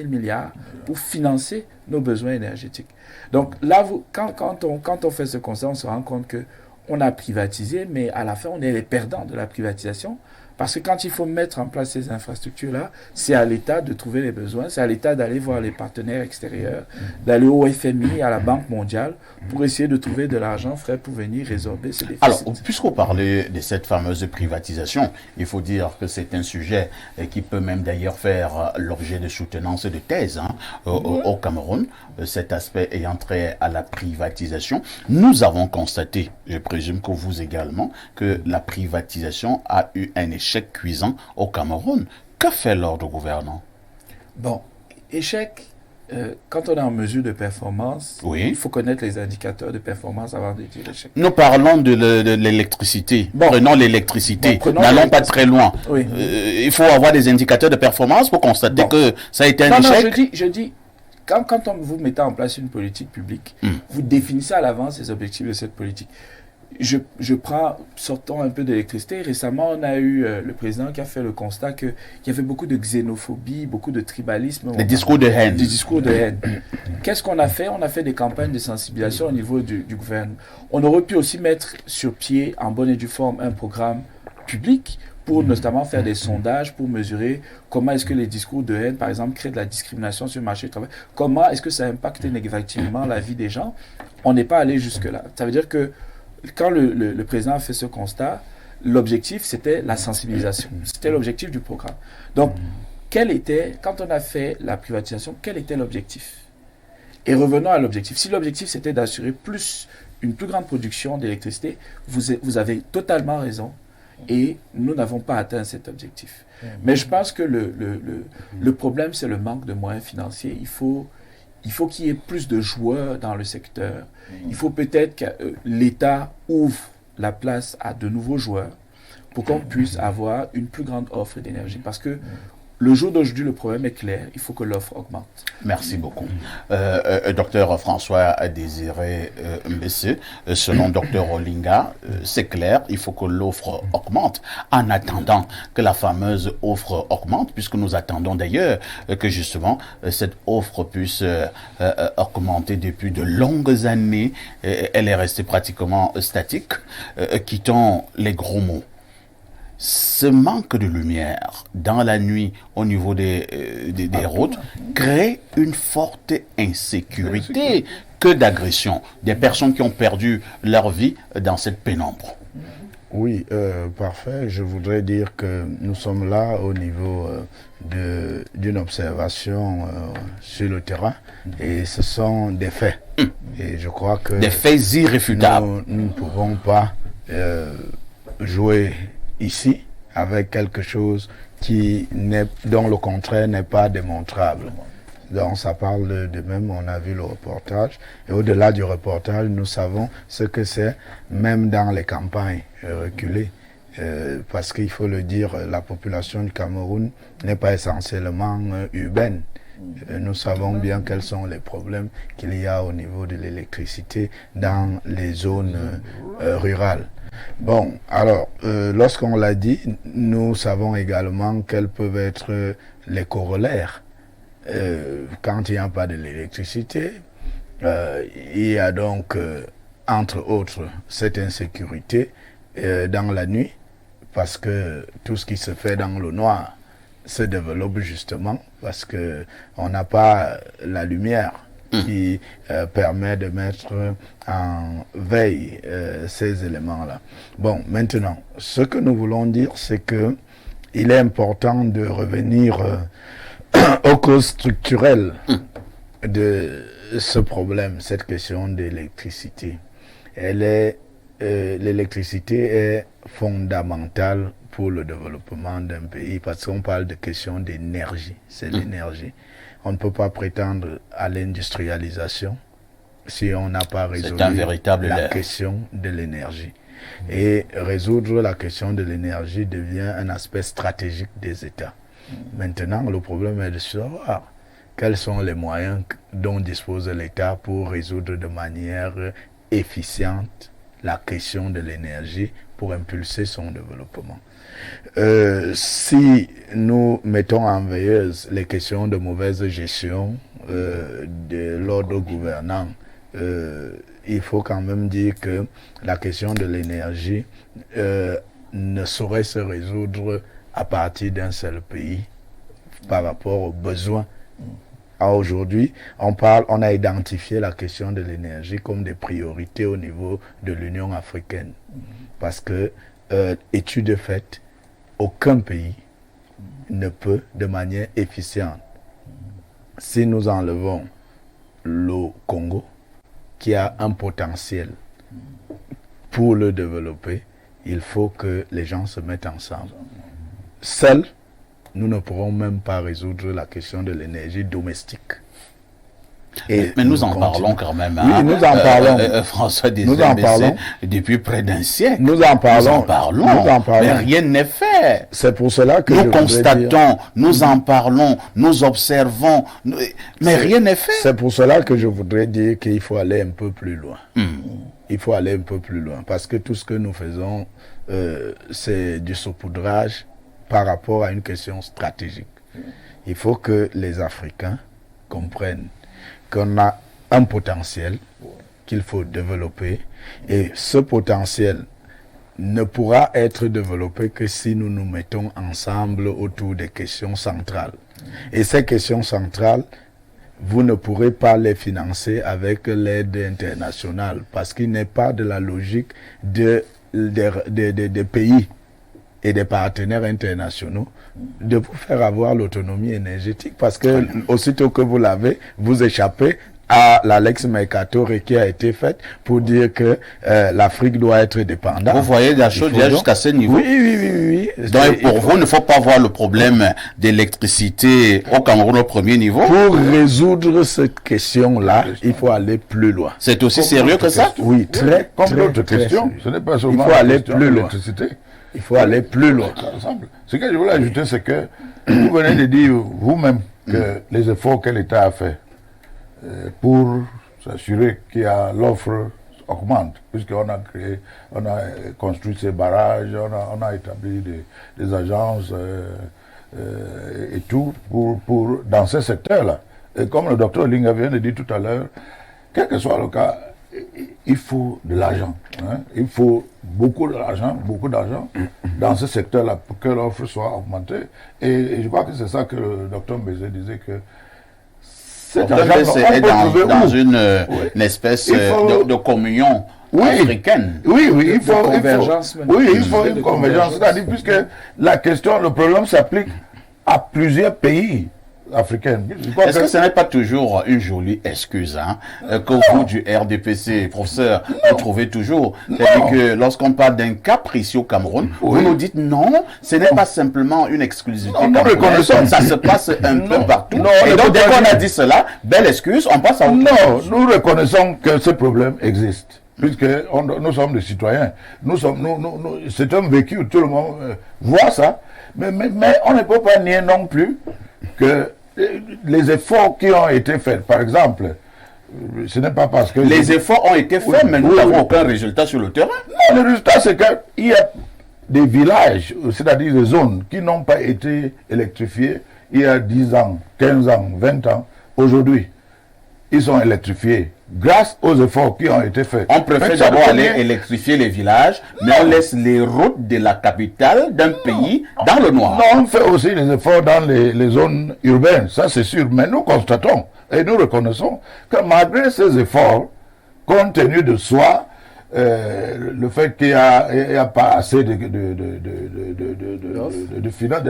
milliards pour financer nos besoins énergétiques. Donc là, quand on fait ce constat, on se rend compte qu'on a privatisé, mais à la fin, on est les perdants de la privatisation. Parce que quand il faut mettre en place ces infrastructures-là, c'est à l'État de trouver les besoins, c'est à l'État d'aller voir les partenaires extérieurs, d'aller au FMI, à la Banque mondiale, pour essayer de trouver de l'argent frais pour venir résorber ces déficits. Alors, puisqu'on parlait de cette fameuse privatisation, il faut dire que c'est un sujet qui peut même d'ailleurs faire l'objet de soutenance et de thèses au Cameroun, cet aspect ayant trait à la privatisation. Nous avons constaté, je présume que vous également, que la privatisation a eu un échec cuisant au Cameroun. Que fait l'ordre gouvernant? Bon, échec, quand on est en mesure de performance, il faut connaître les indicateurs de performance avant de dire échec. Nous parlons de l'électricité. Prenons l'électricité. N'allons pas très loin. Il faut avoir des indicateurs de performance pour constater que ça a été un échec. Je dis quand vous mettez en place une politique publique, vous définissez à l'avance les objectifs de cette politique. Sortons un peu d'électricité. Récemment, on a eu le président qui a fait le constat qu'il y avait beaucoup de xénophobie, beaucoup de tribalisme. Des discours de haine. Des discours de haine. Qu'est-ce qu'on a fait? On a fait des campagnes de sensibilisation au niveau du gouvernement. On aurait pu aussi mettre sur pied, en bonne et due forme, un programme public pour notamment faire des sondages, pour mesurer comment est-ce que les discours de haine, par exemple, créent de la discrimination sur le marché du travail. Comment est-ce que ça impacte négativement la vie des gens? On n'est pas allé jusque-là. Ça veut dire que quand le président a fait ce constat, l'objectif, c'était la sensibilisation. C'était l'objectif du programme. Donc, quand on a fait la privatisation, quel était l'objectif? Et revenons à l'objectif. Si l'objectif, c'était d'assurer une plus grande production d'électricité, vous avez totalement raison. Et nous n'avons pas atteint cet objectif. Mais je pense que le problème, c'est le manque de moyens financiers. Il faut qu'il y ait plus de joueurs dans le secteur. Il faut peut-être que l'État ouvre la place à de nouveaux joueurs pour qu'on puisse avoir une plus grande offre d'énergie. Parce que le jour d'aujourd'hui, le problème est clair. Il faut que l'offre augmente. Merci beaucoup. Docteur François Désiré Mbessé, selon Docteur Olinga, c'est clair, il faut que l'offre augmente. En attendant que la fameuse offre augmente, puisque nous attendons d'ailleurs que justement cette offre puisse augmenter depuis de longues années, elle est restée pratiquement statique. Quittons les gros mots. Ce manque de lumière dans la nuit au niveau des routes crée une forte insécurité que d'agression. Des personnes qui ont perdu leur vie dans cette pénombre. Oui, parfait. Je voudrais dire que nous sommes là au niveau d'une observation sur le terrain et ce sont des faits. Et je crois que des faits irréfutables. Nous ne pouvons pas jouer ici avec quelque chose dont le contraire n'est pas démontrable. Donc ça parle de même, on a vu le reportage, et au-delà du reportage, nous savons ce que c'est, même dans les campagnes reculées, parce qu'il faut le dire, la population du Cameroun n'est pas essentiellement urbaine. Nous savons bien quels sont les problèmes qu'il y a au niveau de l'électricité dans les zones rurales. Bon, alors, lorsqu'on l'a dit, nous savons également quels peuvent être les corollaires. Quand il n'y a pas de l'électricité, il y a donc, entre autres, cette insécurité dans la nuit, parce que tout ce qui se fait dans le noir se développe justement parce qu'on n'a pas la lumière qui permet de mettre en veille ces éléments-là. Bon, maintenant, ce que nous voulons dire, c'est que il est important de revenir aux causes structurelles de ce problème, cette question d'électricité. L'électricité est fondamentale pour le développement d'un pays parce qu'on parle de question d'énergie, c'est l'énergie. On ne peut pas prétendre à l'industrialisation si on n'a pas résolu la question de l'énergie. Et résoudre la question de l'énergie devient un aspect stratégique des États. Maintenant, le problème est de savoir quels sont les moyens dont dispose l'État pour résoudre de manière efficiente la question de l'énergie pour impulser son développement. Si nous mettons en veilleuse les questions de mauvaise gestion de l'ordre gouvernant, il faut quand même dire que la question de l'énergie ne saurait se résoudre à partir d'un seul pays par rapport aux besoins. Aujourd'hui, on a identifié la question de l'énergie comme des priorités au niveau de l'Union africaine. Parce que, étude faite, aucun pays ne peut, de manière efficiente, si nous enlevons le Congo, qui a un potentiel pour le développer, il faut que les gens se mettent ensemble. Seuls, nous ne pourrons même pas résoudre la question de l'énergie domestique. Mais nous en parlons quand même. Oui, nous en parlons. François Nous en parlons. Depuis près d'un siècle. Nous en parlons. Nous en parlons. Mais rien n'est fait. C'est pour cela que nous constatons, nous en parlons, nous observons, mais rien n'est fait. C'est pour cela que je voudrais dire qu'il faut aller un peu plus loin. Il faut aller un peu plus loin parce que tout ce que nous faisons, c'est du saupoudrage par rapport à une question stratégique. Il faut que les Africains comprennent qu'on a un potentiel qu'il faut développer et ce potentiel ne pourra être développé que si nous nous mettons ensemble autour des questions centrales. Et ces questions centrales, vous ne pourrez pas les financer avec l'aide internationale parce qu'il n'est pas de la logique des pays et des partenaires internationaux de vous faire avoir l'autonomie énergétique parce que aussitôt que vous l'avez, vous échappez à la Lex Mercator qui a été faite pour dire que l'Afrique doit être dépendante. Vous voyez la chose déjà jusqu'à ce niveau. Oui. Donc pour vous, il ne faut pas voir le problème d'électricité au Cameroun au premier niveau. Pour résoudre cette question-là, il faut aller plus loin. C'est aussi sérieux que ça? Oui, très. Comme d'autres questions, ce n'est pas seulement il faut aller plus loin. Il faut aller plus loin. Ce que je voulais ajouter, c'est que vous venez de dire vous-même que les efforts que l'État a fait pour s'assurer qu'il y a l'offre augmente, puisqu'on a créé, on a construit ces barrages, on a établi des agences et tout pour dans ce secteur-là. Et comme le docteur Linga vient de dire tout à l'heure, quel que soit le cas, il faut de l'argent. Il faut beaucoup d'argent dans ce secteur-là pour que l'offre soit augmentée. Et je crois que c'est ça que le docteur Mbese disait que cet argent est dans une espèce de communion africaine. Oui, il faut une convergence. C'est-à-dire, puisque la question, le problème s'applique à plusieurs pays africaine. Est-ce que ce n'est pas toujours une jolie excuse que vous du RDPC, professeur, vous trouvez toujours? C'est-à-dire que lorsqu'on parle d'un cas précis au Cameroun, vous nous dites non, ce n'est pas simplement une exclusivité. Ça se passe un peu partout. Et donc dès qu'on a dit cela, belle excuse, on passe à autre chose. Nous reconnaissons que ce problème existe. Puisque nous sommes des citoyens. C'est un vécu, tout le monde voit ça. Mais on ne peut pas nier non plus que les efforts qui ont été faits, par exemple, ce n'est pas parce que... Les efforts ont été faits, mais nous n'avons aucun résultat sur le terrain. Non, le résultat, c'est qu'il y a des villages, c'est-à-dire des zones qui n'ont pas été électrifiées il y a 10 ans, 15 ans, 20 ans. Aujourd'hui, ils sont électrifiés grâce aux efforts qui ont été faits. On préfère d'abord aller électrifier les villages, mais on laisse les routes de la capitale d'un pays dans le noir. Non, on fait aussi des efforts dans les zones urbaines, ça c'est sûr. Mais nous constatons et nous reconnaissons que malgré ces efforts, compte tenu de soi, le fait qu'il n'y a pas assez de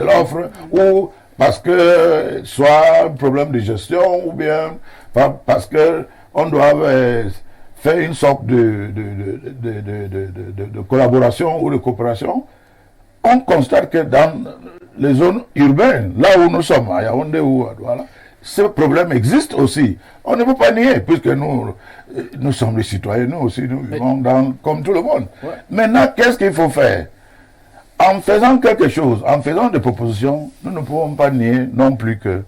l'offre, ou parce que soit un problème de gestion, ou bien parce que on doit faire une sorte de collaboration ou de coopération, on constate que dans les zones urbaines, là où nous sommes, à Yaoundé ou à Douala, ce problème existe aussi. On ne peut pas nier, puisque nous sommes des citoyens, nous aussi, nous vivons comme tout le monde. Ouais. Maintenant, qu'est-ce qu'il faut faire? En faisant quelque chose, en faisant des propositions, nous ne pouvons pas nier non plus que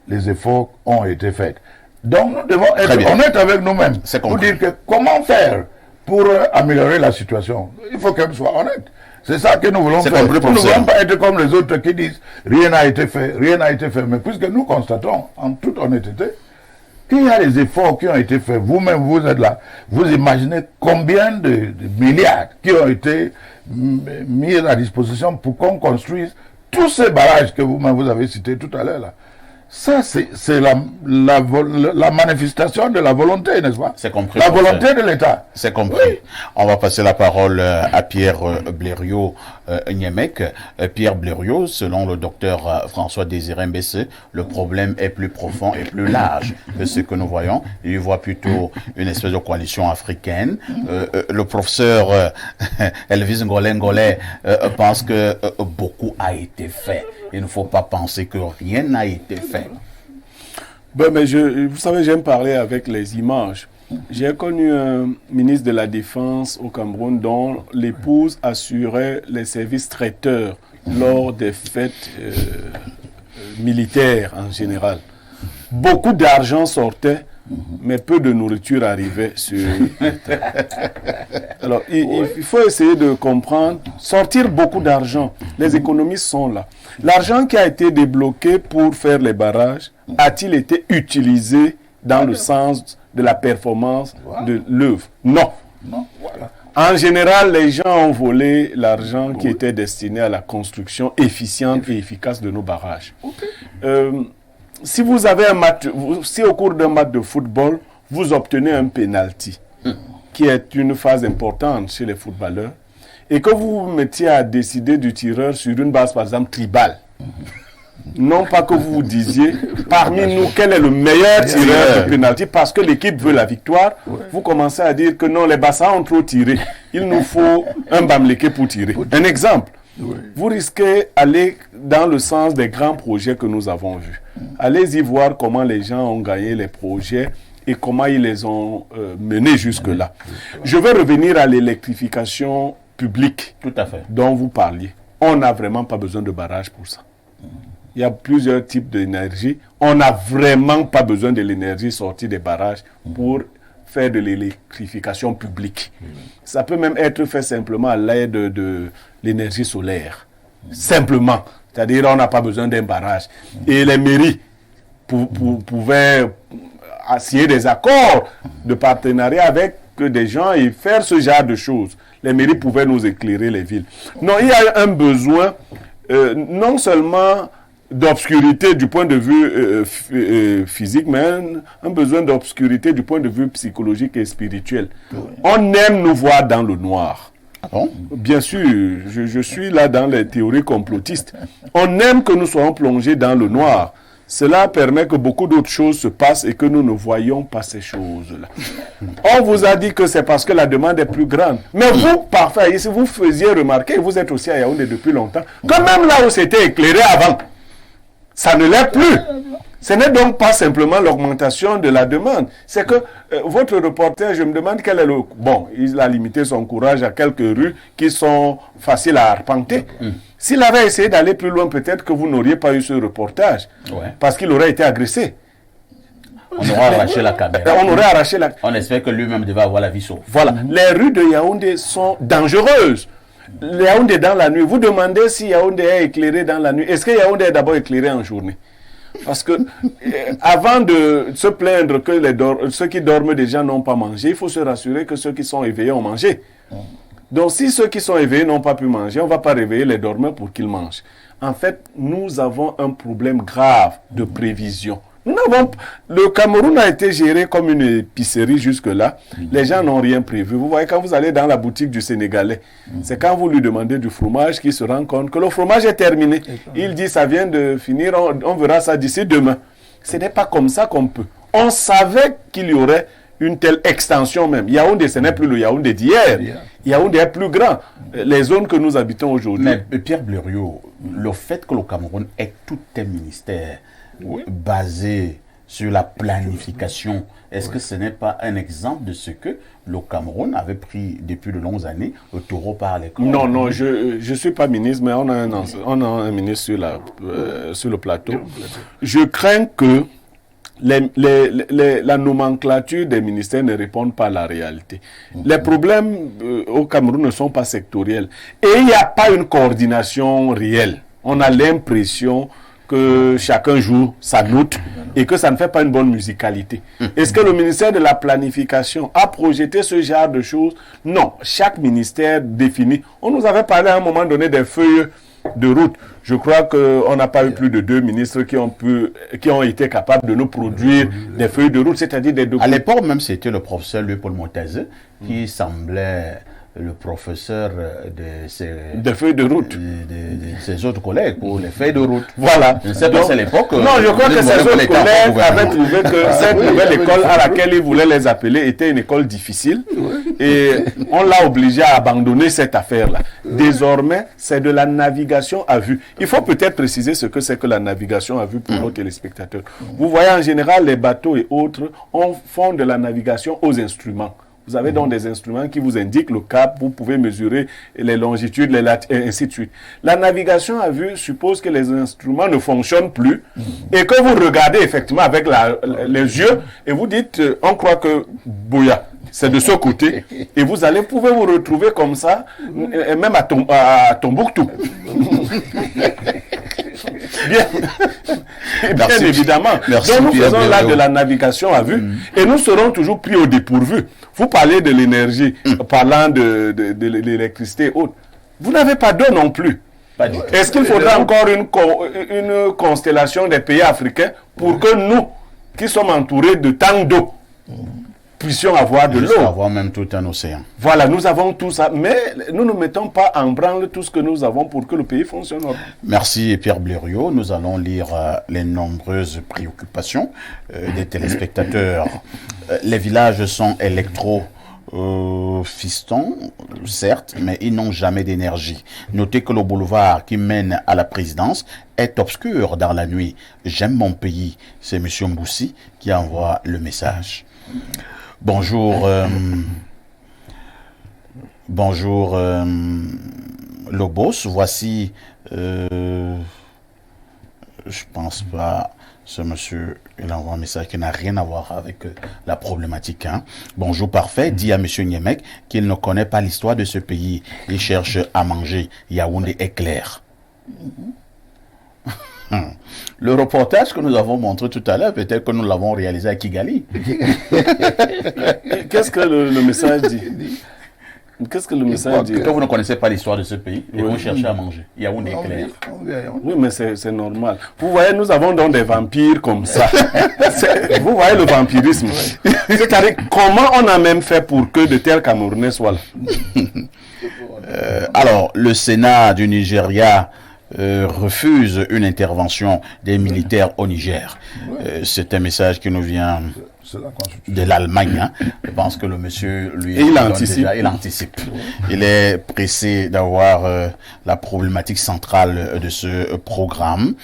les efforts ont été faits. Donc nous devons être honnêtes avec nous-mêmes pour dire que comment faire pour améliorer la situation. Il faut qu'elle soit honnête. C'est ça que nous voulons faire. Nous ne voulons pas être comme les autres qui disent rien n'a été fait, rien n'a été fait. Mais puisque nous constatons en toute honnêteté qu'il y a des efforts qui ont été faits, vous-même vous êtes là, vous imaginez combien de milliards qui ont été mis à disposition pour qu'on construise tous ces barrages que vous-même vous avez cités tout à l'heure là. Ça, c'est la manifestation de la volonté, n'est-ce pas? C'est compris. La volonté de l'État. C'est compris. Oui. On va passer la parole à Pierre Blériot Niemek. Pierre Blériot, selon le docteur François-Désiré Mbese, le problème est plus profond et plus large que ce que nous voyons. Il voit plutôt une espèce de coalition africaine. Le professeur Elvis Ngolé pense que beaucoup a été fait. Il ne faut pas penser que rien n'a été fait. Ben, mais vous savez, j'aime parler avec les images. J'ai connu un ministre de la Défense au Cameroun dont l'épouse assurait les services traiteurs lors des fêtes militaires en général. Beaucoup d'argent sortait, mais peu de nourriture arrivait sur les tables. Alors, il faut essayer de comprendre, sortir beaucoup d'argent. Les économies sont là. L'argent qui a été débloqué pour faire les barrages, a-t-il été utilisé dans le sens de la performance de l'œuvre? Non. Non, voilà. En général, les gens ont volé l'argent qui était destiné à la construction efficiente et efficace de nos barrages. Si vous avez un match, si au cours d'un match de football, vous obtenez un penalty, qui est une phase importante chez les footballeurs, et que vous vous mettiez à décider du tireur sur une base, par exemple, tribale, non pas que vous vous disiez, parmi nous, quel est le meilleur tireur de penalty, parce que l'équipe veut la victoire, vous commencez à dire que non, les Bassas ont trop tiré, il nous faut un Bamléké pour tirer. Un exemple. Vous risquez d'aller dans le sens des grands projets que nous avons vus. Allez-y voir comment les gens ont gagné les projets et comment ils les ont menés jusque-là. Je vais revenir à l'électrification publique. Tout à fait. Dont vous parliez. On n'a vraiment pas besoin de barrage pour ça. Il y a plusieurs types d'énergie. On n'a vraiment pas besoin de l'énergie sortie des barrages pour faire de l'électrification publique. Ça peut même être fait simplement à l'aide de l'énergie solaire. Simplement. C'est-à-dire on n'a pas besoin d'un barrage. Et les mairies pouvaient signer des accords de partenariat avec des gens et faire ce genre de choses. Les mairies pouvaient nous éclairer les villes. Non, il y a un besoin non seulement d'obscurité du point de vue physique, mais un besoin d'obscurité du point de vue psychologique et spirituel. On aime nous voir dans le noir. Ah bon? Bien sûr, je suis là dans les théories complotistes. On aime que nous soyons plongés dans le noir. Cela permet que beaucoup d'autres choses se passent et que nous ne voyons pas ces choses-là. On vous a dit que c'est parce que la demande est plus grande. Mais vous, parfait, si vous faisiez remarquer, vous êtes aussi à Yaoundé depuis longtemps, que même là où c'était éclairé avant, ça ne l'est plus. Ce n'est donc pas simplement l'augmentation de la demande. C'est que votre reporter, je me demande quel est le... Bon, il a limité son courage à quelques rues qui sont faciles à arpenter. S'il avait essayé d'aller plus loin, peut-être que vous n'auriez pas eu ce reportage. Parce qu'il aurait été agressé. On aurait arraché la caméra. On aurait arraché la... On espère que lui-même devait avoir la vie sauve. Voilà. Les rues de Yaoundé sont dangereuses. Yaoundé dans la nuit. Vous demandez si Yaoundé est éclairé dans la nuit. Est-ce que Yaoundé est d'abord éclairé en journée? Parce que avant de se plaindre que ceux qui dorment déjà n'ont pas mangé, il faut se rassurer que ceux qui sont éveillés ont mangé. Donc si ceux qui sont éveillés n'ont pas pu manger, on ne va pas réveiller les dormeurs pour qu'ils mangent. En fait, nous avons un problème grave de prévision. Le Cameroun a été géré comme une épicerie jusque-là. Les gens n'ont rien prévu. Vous voyez, quand vous allez dans la boutique du Sénégalais, c'est quand vous lui demandez du fromage qu'il se rend compte que le fromage est terminé. Il dit, ça vient de finir, on verra ça d'ici demain. Ce n'est pas comme ça qu'on peut. On savait qu'il y aurait une telle extension même. Yaoundé, ce n'est plus le Yaoundé d'hier. Yaoundé est plus grand. Les zones que nous habitons aujourd'hui. Mais Pierre Blériot, le fait que le Cameroun ait tout un ministère basé sur la planification, est-ce que ce n'est pas un exemple de ce que le Cameroun avait pris depuis de longues années au taureau par les cornes? Non, je ne suis pas ministre, mais on a un ministre sur le plateau. Je crains que la nomenclature des ministères ne réponde pas à la réalité. Les problèmes au Cameroun ne sont pas sectoriels. Et il n'y a pas une coordination réelle. On a l'impression que chacun joue sa note et que ça ne fait pas une bonne musicalité. Est-ce que le ministère de la Planification a projeté ce genre de choses? Non. Chaque ministère définit. On nous avait parlé à un moment donné des feuilles de route. Je crois qu'on n'a pas eu plus de 2 ministres qui ont été capables de nous produire des feuilles de route, c'est-à-dire des documents. À l'époque même, c'était le professeur Louis-Paul Montazé qui semblait le professeur des feuilles de route. De ses autres collègues pour les feuilles de route. Voilà. Je ne sais pas, c'est l'époque. Non, je crois que ses autres collègues avaient trouvé que cette nouvelle école à laquelle ils voulaient les appeler était une école difficile. Et on l'a obligé à abandonner cette affaire-là. Désormais, c'est de la navigation à vue. Il faut peut-être préciser ce que c'est que la navigation à vue pour nos téléspectateurs. Vous voyez, en général, les bateaux et autres font de la navigation aux instruments. Vous avez donc des instruments qui vous indiquent le cap, vous pouvez mesurer les longitudes, les latitudes, et ainsi de suite. La navigation à vue suppose que les instruments ne fonctionnent plus et que vous regardez effectivement avec les yeux et vous dites, on croit que Bouya, c'est de ce côté, et vous pouvez vous retrouver comme ça, et même à Tombouctou. Bien évidemment. Merci, donc nous Pierre faisons là Blériot. de la navigation à vue et nous serons toujours pris au dépourvu. Vous parlez de l'énergie, parlant de l'électricité et autres. Vous n'avez pas d'eau non plus. Pas du tout. Est-ce qu'il faudra encore une constellation des pays africains pour que nous, qui sommes entourés de tant d'eau, puissions avoir de Jusqu'à l'eau? avoir même tout un océan. Voilà, nous avons tout ça, mais nous ne mettons pas en branle tout ce que nous avons pour que le pays fonctionne. Merci Pierre Blériot. Nous allons lire les nombreuses préoccupations des téléspectateurs. Les villages sont fistons, certes, mais ils n'ont jamais d'énergie. Notez que le boulevard qui mène à la présidence est obscur dans la nuit. J'aime mon pays. C'est M. Mboussi qui envoie le message. Bonjour, bonjour Lobos, voici, je pense pas, ce monsieur, il envoie un message qui n'a rien à voir avec la problématique. Hein. Bonjour parfait, dit à monsieur Niemek qu'il ne connaît pas l'histoire de ce pays, il cherche à manger, Yaoundé est clair. Le reportage que nous avons montré tout à l'heure, peut-être que nous l'avons réalisé à Kigali. Qu'est-ce que le message dit? Qu'est-ce que le message dit? Que vous ne connaissez pas l'histoire de ce pays et vous cherchez à manger. Yaoundé est clair. Oui, mais c'est normal. Vous voyez, nous avons donc des vampires comme ça. Vous voyez le vampirisme. C'est-à-dire, comment on a même fait pour que de tels Camerounais soient là? Alors, le Sénat du Nigeria refuse une intervention des militaires au Niger. C'est un message qui nous vient de l'Allemagne. Hein. Je pense que le monsieur, lui, il anticipe. Il anticipe. Il est pressé d'avoir la problématique centrale de ce programme.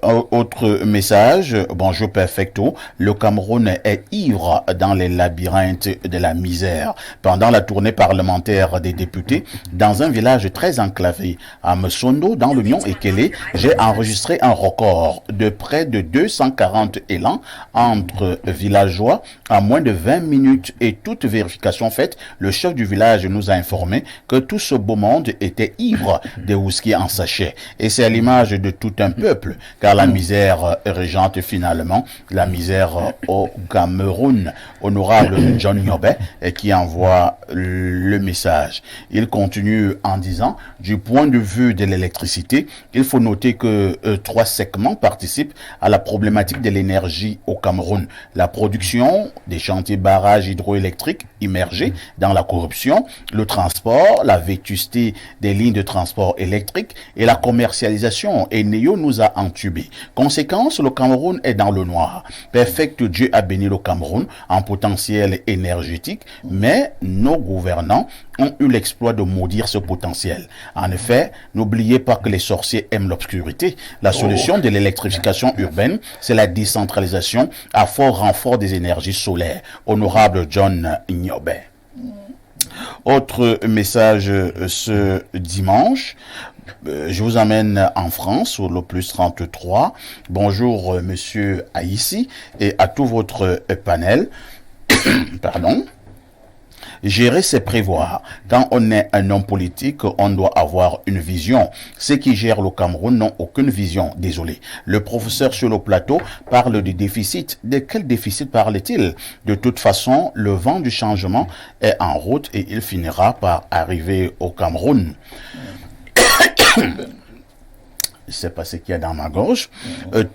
Autre message, bonjour perfecto, le Cameroun est ivre dans les labyrinthes de la misère. Pendant la tournée parlementaire des députés, dans un village très enclavé, à Msondo, dans l'Union Ekele, j'ai enregistré un record de près de 240 élans entre villageois à moins de 20 minutes et toute vérification faite, le chef du village nous a informé que tout ce beau monde était ivre de whisky en sachet. Et c'est à l'image de tout un peuple, car la misère régente finalement, la misère au Cameroun. Honorable John Nyobé qui envoie le message. Il continue en disant, du point de vue de l'électricité, il faut noter que 3 segments participent à la problématique de l'énergie au Cameroun. La production des chantiers barrages hydroélectriques immergés dans la corruption, le transport, la vétusté des lignes de transport électrique et la commercialisation. Et Néo nous a entubés. Conséquence, le Cameroun est dans le noir. Perfect Dieu a béni le Cameroun en potentiel énergétique, mais nos gouvernants ont eu l'exploit de maudire ce potentiel. En effet, n'oubliez pas que les sorciers aiment l'obscurité. La solution de l'électrification urbaine, c'est la décentralisation à fort renfort des énergies solaires. Honorable John Nyobé. Autre message ce dimanche. Je vous amène en France au plus 33. Bonjour monsieur Aïssi et à tout votre panel. Pardon. Gérer, c'est prévoir. Quand on est un homme politique, on doit avoir une vision. Ceux qui gèrent le Cameroun n'ont aucune vision. Désolé. Le professeur sur le plateau parle du déficit. De quel déficit parle-t-il? De toute façon, le vent du changement est en route et il finira par arriver au Cameroun. c'est pas ce qu'il y a dans ma gauche.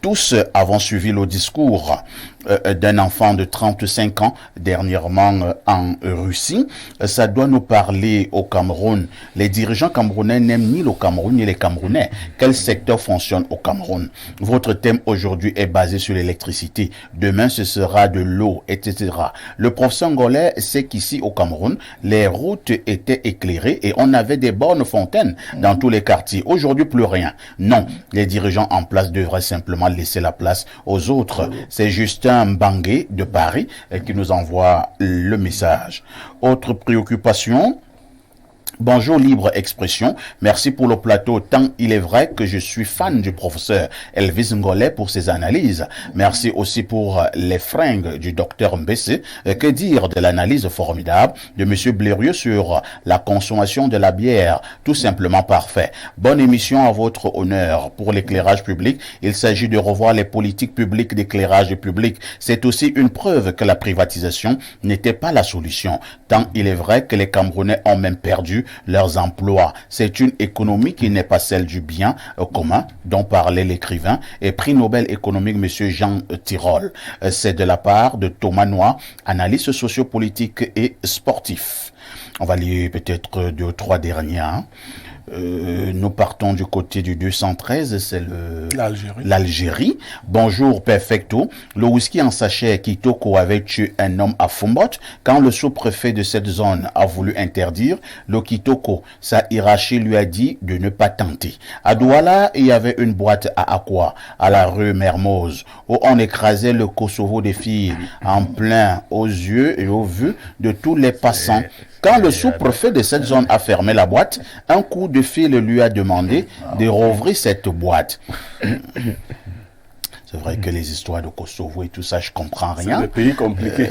Tous avons suivi le discours d'un enfant de 35 ans dernièrement en Russie. Ça doit nous parler au Cameroun. Les dirigeants camerounais n'aiment ni le Cameroun ni les Camerounais. Quel secteur fonctionne au Cameroun? Votre thème aujourd'hui est basé sur l'électricité. Demain, ce sera de l'eau, etc. Le professeur Ngolais sait qu'ici au Cameroun, les routes étaient éclairées et on avait des bornes fontaines dans tous les quartiers. Aujourd'hui, plus rien. Non, les dirigeants en place devraient simplement laisser la place aux autres. C'est Justin Mbangué de Paris qui nous envoie le message. Autre préoccupation. Bonjour Libre Expression, merci pour le plateau, tant il est vrai que je suis fan du professeur Elvis Ngolais pour ses analyses. Merci aussi pour les fringues du docteur Mbessé. Que dire de l'analyse formidable de monsieur Blérieux sur la consommation de la bière, tout simplement parfait. Bonne émission à votre honneur. Pour l'éclairage public, il s'agit de revoir les politiques publiques d'éclairage public. C'est aussi une preuve que la privatisation n'était pas la solution, tant il est vrai que les Camerounais ont même perdu leurs emplois. C'est une économie qui n'est pas celle du bien commun dont parlait l'écrivain et prix Nobel économique monsieur Jean Tirole. C'est de la part de Thomas Noir, analyste sociopolitique et sportif. On va lire peut-être 2 ou 3 dernières. Nous partons du côté du 213, c'est l'Algérie. Bonjour Perfecto. Le whisky en sachet Kitoko avait tué un homme à Fumbot. Quand le sous-préfet de cette zone a voulu interdire le Kitoko, sa hiérarchie lui a dit de ne pas tenter. À Douala, il y avait une boîte à Aqua, à la rue Mermoz, où on écrasait le Kosovo des filles en plein aux yeux et aux vues de tous les passants. Quand le sous-préfet de cette zone a fermé la boîte, un coup de fil lui a demandé de rouvrir cette boîte. C'est vrai que les histoires de Kosovo et tout ça, je comprends rien. C'est un pays compliqué.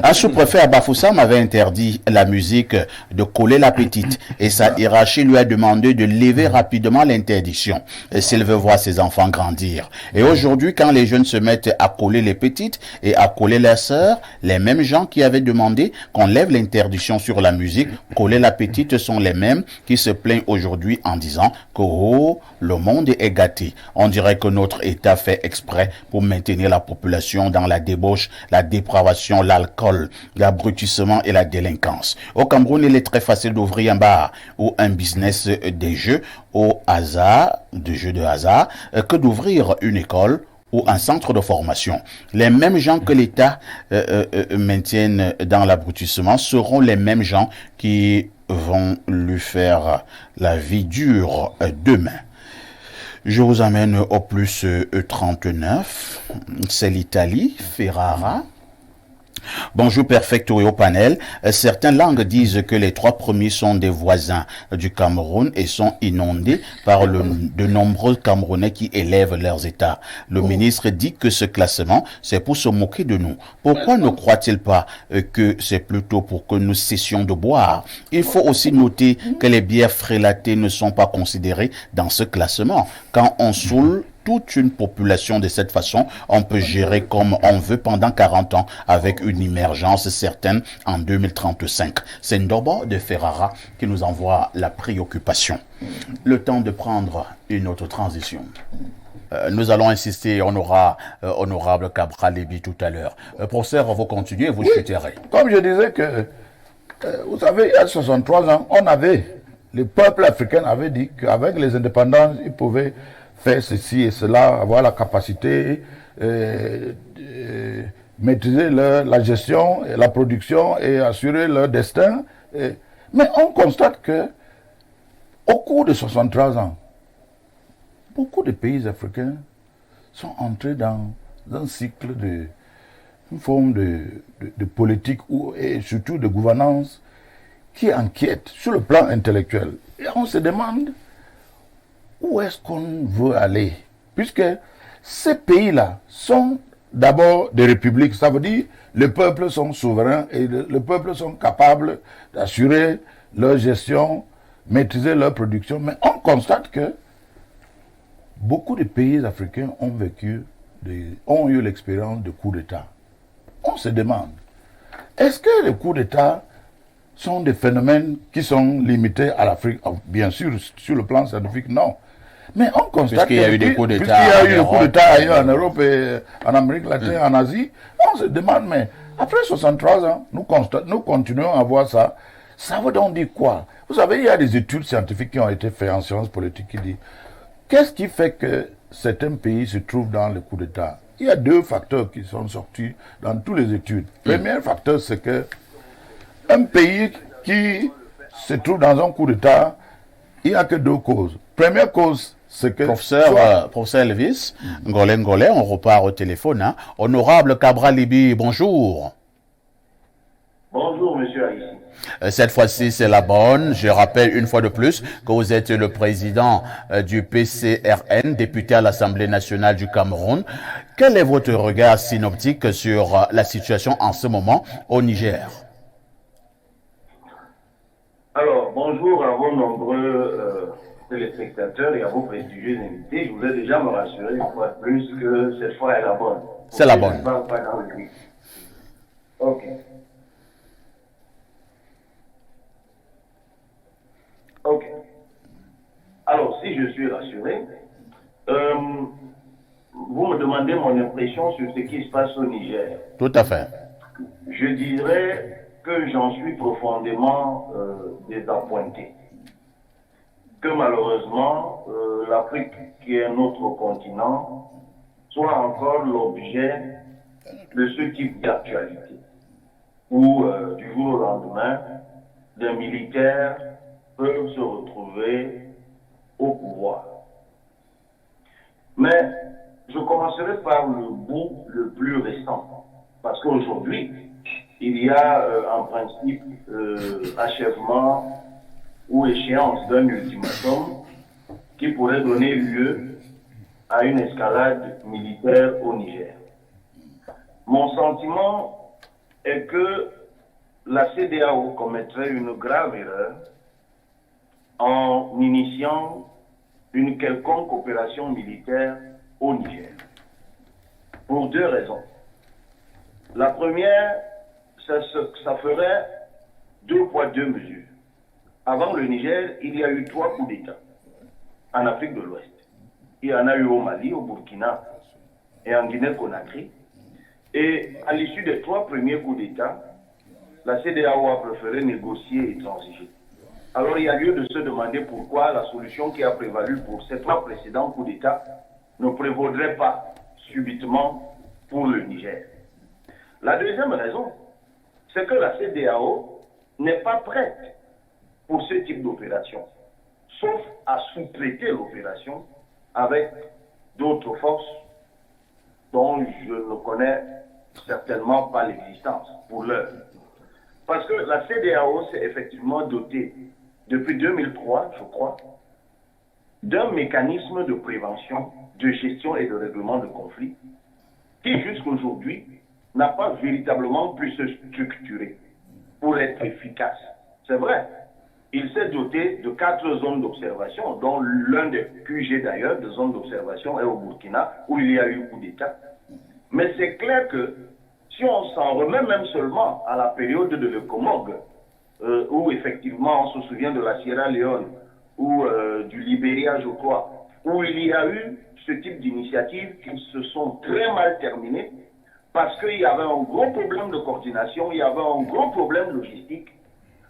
Un sous-préfet à Bafoussam avait interdit la musique de Coller la Petite et sa hiérarchie lui a demandé de lever rapidement l'interdiction s'il veut voir ses enfants grandir. Et aujourd'hui, quand les jeunes se mettent à coller les petites et à coller leurs sœurs, les mêmes gens qui avaient demandé qu'on lève l'interdiction sur la musique, Coller la Petite, sont les mêmes qui se plaignent aujourd'hui en disant que oh, le monde est gâté. On dirait que notre État fait exprès pour maintenir la population dans la débauche, la dépravation, l'alcool, l'abrutissement et la délinquance. Au Cameroun, il est très facile d'ouvrir un bar ou un business des jeux au hasard, des jeux de hasard, que d'ouvrir une école ou un centre de formation. Les mêmes gens que l'État maintiennent dans l'abrutissement seront les mêmes gens qui vont lui faire la vie dure demain. Je vous amène au plus 39, c'est l'Italie, Ferrara. Bonjour Perfecto et au panel. Certaines langues disent que les 3 premiers sont des voisins du Cameroun et sont inondés par de nombreux Camerounais qui élèvent leurs États. Le ministre dit que ce classement, c'est pour se moquer de nous. Pourquoi ne croit-il pas que c'est plutôt pour que nous cessions de boire? Il faut aussi noter que les bières frélatées ne sont pas considérées dans ce classement. Quand on saoule toute une population de cette façon, on peut gérer comme on veut pendant 40 ans avec une émergence certaine en 2035. C'est Ndobo de Ferrara qui nous envoie la préoccupation. Le temps de prendre une autre transition. Nous allons insister, on aura honorable Cabral Lébi tout à l'heure. Professeur, vous continuez, vous chuterez. Comme je disais que, vous savez, il y a 63 ans, le peuple africain avait dit qu'avec les indépendances, ils pouvaient faire ceci et cela, avoir la capacité, maîtriser la gestion, et la production et assurer leur destin. Mais on constate que au cours de 63 ans, beaucoup de pays africains sont entrés dans un cycle une forme de politique et surtout de gouvernance qui inquiète sur le plan intellectuel. Et on se demande où est-ce qu'on veut aller? Puisque ces pays-là sont d'abord des républiques, ça veut dire les peuples sont souverains et les peuples sont capables d'assurer leur gestion, maîtriser leur production. Mais on constate que beaucoup de pays africains ont eu l'expérience de coups d'État. On se demande, est-ce que les coups d'État sont des phénomènes qui sont limités à l'Afrique. Bien sûr, sur le plan scientifique, non. Mais on constate Puisqu'il y a eu des coups d'État puisqu'il y a eu des coups d'État ailleurs en Europe et en Amérique latine, en Asie, on se demande, mais après 63 ans, nous continuons à voir ça. Ça veut donc dire quoi? Vous savez, il y a des études scientifiques qui ont été faites en sciences politiques qui disent qu'est-ce qui fait que certains pays se trouvent dans le coup d'État? Il y a 2 facteurs qui sont sortis dans toutes les études. Le premier facteur, c'est que un pays qui se trouve dans un coup d'État, il n'y a que 2 causes. Première cause, c'est que... Professeur Elvis, Ngolé, on repart au téléphone. Hein. Honorable Cabral Libi, bonjour. Bonjour, monsieur Haïssi. Cette fois-ci, c'est la bonne. Je rappelle une fois de plus que vous êtes le président du PCRN, député à l'Assemblée nationale du Cameroun. Quel est votre regard synoptique sur la situation en ce moment au Niger? Alors, bonjour à vos nombreux téléspectateurs et à vos prestigieux invités. Je voulais déjà me rassurer une fois de plus que cette fois est la bonne. C'est la bonne. Je ne parle pas dans le gris. Ok. Ok. Alors, si je suis rassuré, vous me demandez mon impression sur ce qui se passe au Niger. Tout à fait. Je dirais que j'en suis profondément désappointé. Que malheureusement, l'Afrique, qui est notre continent, soit encore l'objet de ce type d'actualité, où du jour au lendemain, des militaires peuvent se retrouver au pouvoir. Mais je commencerai par le bout le plus récent, parce qu'aujourd'hui, il y a en principe achèvement ou échéance d'un ultimatum qui pourrait donner lieu à une escalade militaire au Niger. Mon sentiment est que la CEDEAO commettrait une grave erreur en initiant une quelconque opération militaire au Niger. Pour 2 raisons. La première, ça ferait 2 poids 2 mesures. Avant le Niger, il y a eu 3 coups d'État en Afrique de l'Ouest. Il y en a eu au Mali, au Burkina et en Guinée-Conakry. Et à l'issue des 3 premiers coups d'État, la CEDEAO a préféré négocier et transiger. Alors il y a lieu de se demander pourquoi la solution qui a prévalu pour ces 3 précédents coups d'État ne prévaudrait pas subitement pour le Niger. La deuxième raison, c'est que la CEDEAO n'est pas prête pour ce type d'opération, sauf à sous-traiter l'opération avec d'autres forces dont je ne connais certainement pas l'existence pour l'heure. Parce que la CEDEAO s'est effectivement dotée, depuis 2003, je crois, d'un mécanisme de prévention, de gestion et de règlement de conflits qui, jusqu'aujourd'hui, n'a pas véritablement pu se structurer pour être efficace. C'est vrai, il s'est doté de 4 zones d'observation, dont l'un des QG d'ailleurs, de zones d'observation, est au Burkina, où il y a eu coup d'État. Mais c'est clair que si on s'en remet même seulement à la période de l'ECOMOG, où effectivement on se souvient de la Sierra Leone, ou du Libéria, je crois, où il y a eu ce type d'initiatives qui se sont très mal terminées, parce qu'il y avait un gros problème de coordination, il y avait un gros problème logistique.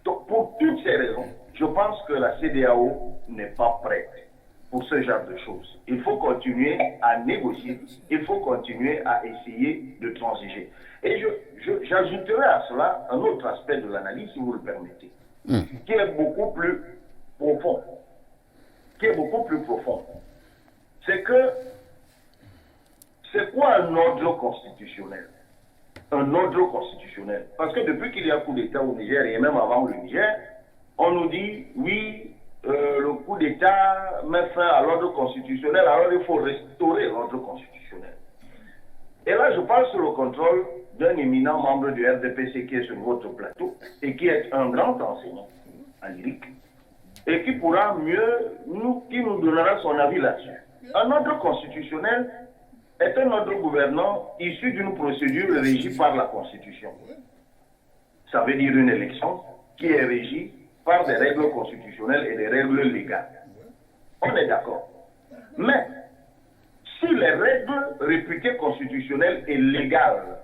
Donc pour toutes ces raisons, je pense que la CEDEAO n'est pas prête pour ce genre de choses. Il faut continuer à négocier, il faut continuer à essayer de transiger. Et j'ajouterai à cela un autre aspect de l'analyse, si vous le permettez, qui est beaucoup plus profond. C'est que, c'est quoi un ordre constitutionnel? Un ordre constitutionnel. Parce que depuis qu'il y a coup d'État au Niger, et même avant le Niger, on nous dit, oui, le coup d'État met fin à l'ordre constitutionnel, alors il faut restaurer l'ordre constitutionnel. Et là, je parle sous le contrôle d'un éminent membre du RDPC qui est sur votre plateau et qui est un grand enseignant en lyrique et qui pourra qui nous donnera son avis là-dessus. Un ordre constitutionnel est un ordre gouvernant issu d'une procédure régie par la Constitution. Ça veut dire une élection qui est régi par des règles constitutionnelles et des règles légales. On est d'accord. Mais si les règles réputées constitutionnelles et légales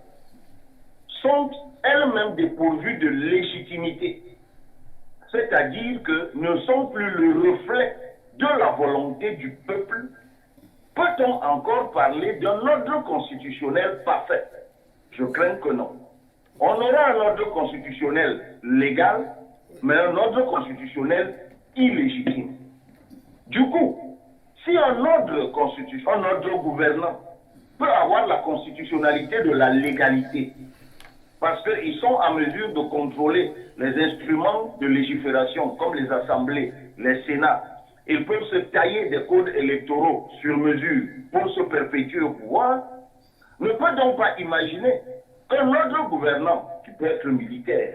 sont elles-mêmes dépourvues de légitimité, c'est-à-dire que ne sont plus le reflet de la volonté du peuple, peut-on encore parler d'un ordre constitutionnel parfait? Je crains que non. On aura un ordre constitutionnel légal, mais un ordre constitutionnel illégitime. Du coup, si un ordre gouvernant peut avoir la constitutionnalité de la légalité, parce qu'ils sont en mesure de contrôler les instruments de légifération, comme les assemblées, les sénats, ils peuvent se tailler des codes électoraux sur mesure pour se perpétuer au pouvoir, ne peut donc pas imaginer qu'un ordre gouvernant, qui peut être militaire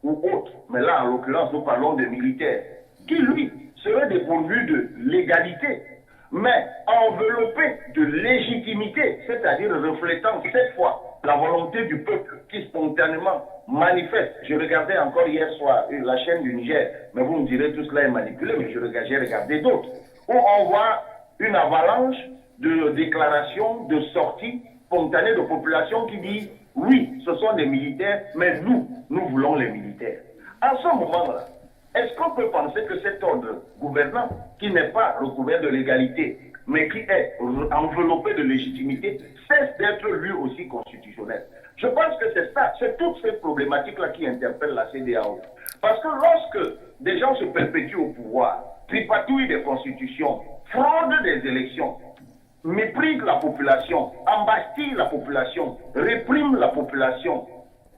ou autre, mais là en l'occurrence nous parlons des militaires, qui lui serait dépourvu de légalité, mais enveloppé de légitimité, c'est-à-dire reflétant cette fois la volonté du peuple qui spontanément manifeste. Je regardais encore hier soir la chaîne du Niger, mais vous me direz tout cela est manipulé, mais j'ai regardé d'autres, où on voit une avalanche de déclarations, de sorties spontanées de populations qui disent oui, ce sont des militaires, mais nous voulons les militaires. À ce moment-là, est-ce qu'on peut penser que cet ordre gouvernant, qui n'est pas recouvert de légalité, mais qui est enveloppé de légitimité, cesse d'être lui aussi constitutionnel? Je pense que c'est ça, c'est toute cette problématique-là qui interpelle la CEDEAO. Parce que lorsque des gens se perpétuent au pouvoir, tripatouillent des constitutions, fraudent des élections, méprisent la population, embastillent la population, répriment la population,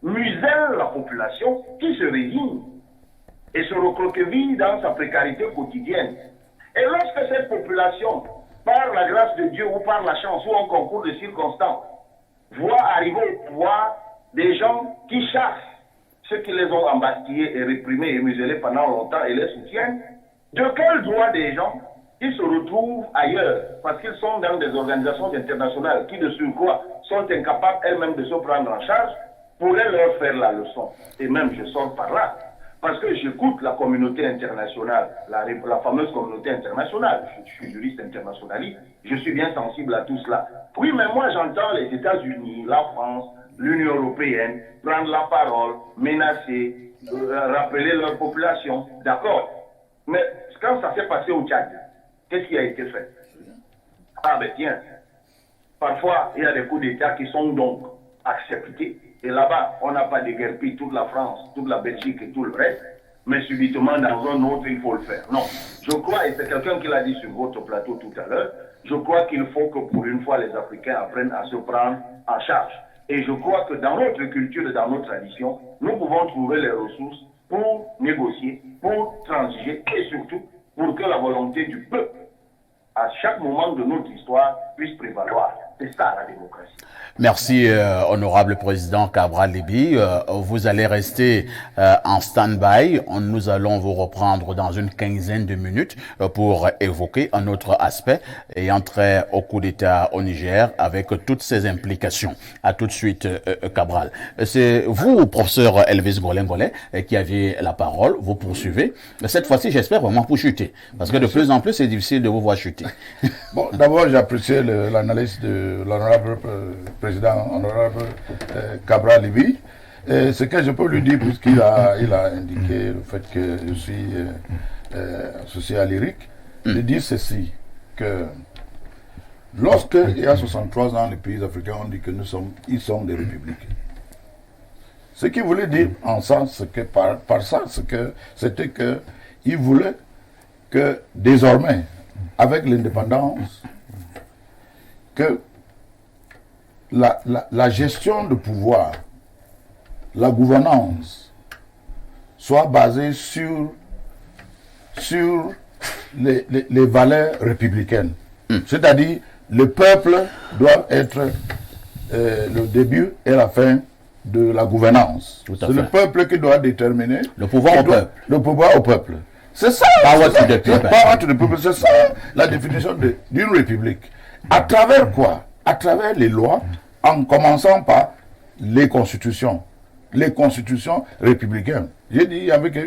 musellent la population, qui se résigne et se recroqueville dans sa précarité quotidienne. Et lorsque cette population, par la grâce de Dieu ou par la chance ou un concours de circonstances, voit arriver au pouvoir des gens qui chassent ceux qui les ont embastillés et réprimés et muselés pendant longtemps et les soutiennent, de quel droit des gens qui se retrouvent ailleurs parce qu'ils sont dans des organisations internationales qui de surcroît sont incapables elles-mêmes de se prendre en charge, pourraient leur faire la leçon? Et même je sors par là. Parce que j'écoute la communauté internationale, la fameuse communauté internationale. Je suis juriste internationaliste, je suis bien sensible à tout cela. Oui, mais moi j'entends les États-Unis, la France, l'Union européenne prendre la parole, menacer, rappeler leur population. D'accord. Mais quand ça s'est passé au Tchad, qu'est-ce qui a été fait? Ah ben tiens, parfois il y a des coups d'État qui sont donc acceptés. Et là-bas, on n'a pas déguerpi toute la France, toute la Belgique et tout le reste, mais subitement dans un autre, il faut le faire. Non, je crois, et c'est quelqu'un qui l'a dit sur votre plateau tout à l'heure, je crois qu'il faut que pour une fois les Africains apprennent à se prendre en charge. Et je crois que dans notre culture et dans notre tradition, nous pouvons trouver les ressources pour négocier, pour transiger et surtout pour que la volonté du peuple, à chaque moment de notre histoire, puisse prévaloir. C'est ça la démocratie. Merci, honorable président Cabral Libye. Vous allez rester en stand-by. Nous allons vous reprendre dans une quinzaine de minutes pour évoquer un autre aspect et entrer au coup d'État au Niger avec toutes ses implications. À tout de suite, Cabral. C'est vous, professeur Elvis Golengolé, qui aviez la parole. Vous poursuivez. Cette fois-ci, j'espère vraiment pour chuter. Parce que de plus en plus, c'est difficile de vous voir chuter. Bon, d'abord, j'apprécie l'analyse de l'honorable président, honorable Cabral Libye. Ce que je peux lui dire, puisqu'il a indiqué le fait que je suis associé à l'IRIC, de dire ceci, que lorsque il y a 63 ans, les pays africains ont dit que ils sont des républiques. Ce qu'il voulait dire en sens, c'est que par ça, c'était qu'ils voulaient que désormais, avec l'indépendance, que la gestion de pouvoir, la gouvernance, soit basée sur les valeurs républicaines. C'est-à-dire, le peuple doit être le début et la fin de la gouvernance. C'est le peuple qui doit déterminer le pouvoir au peuple. Le pouvoir au peuple. C'est ça. Power to the people. C'est ça la définition d'une république. À travers quoi? À travers les lois, en commençant par les constitutions républicaines. J'ai dit avec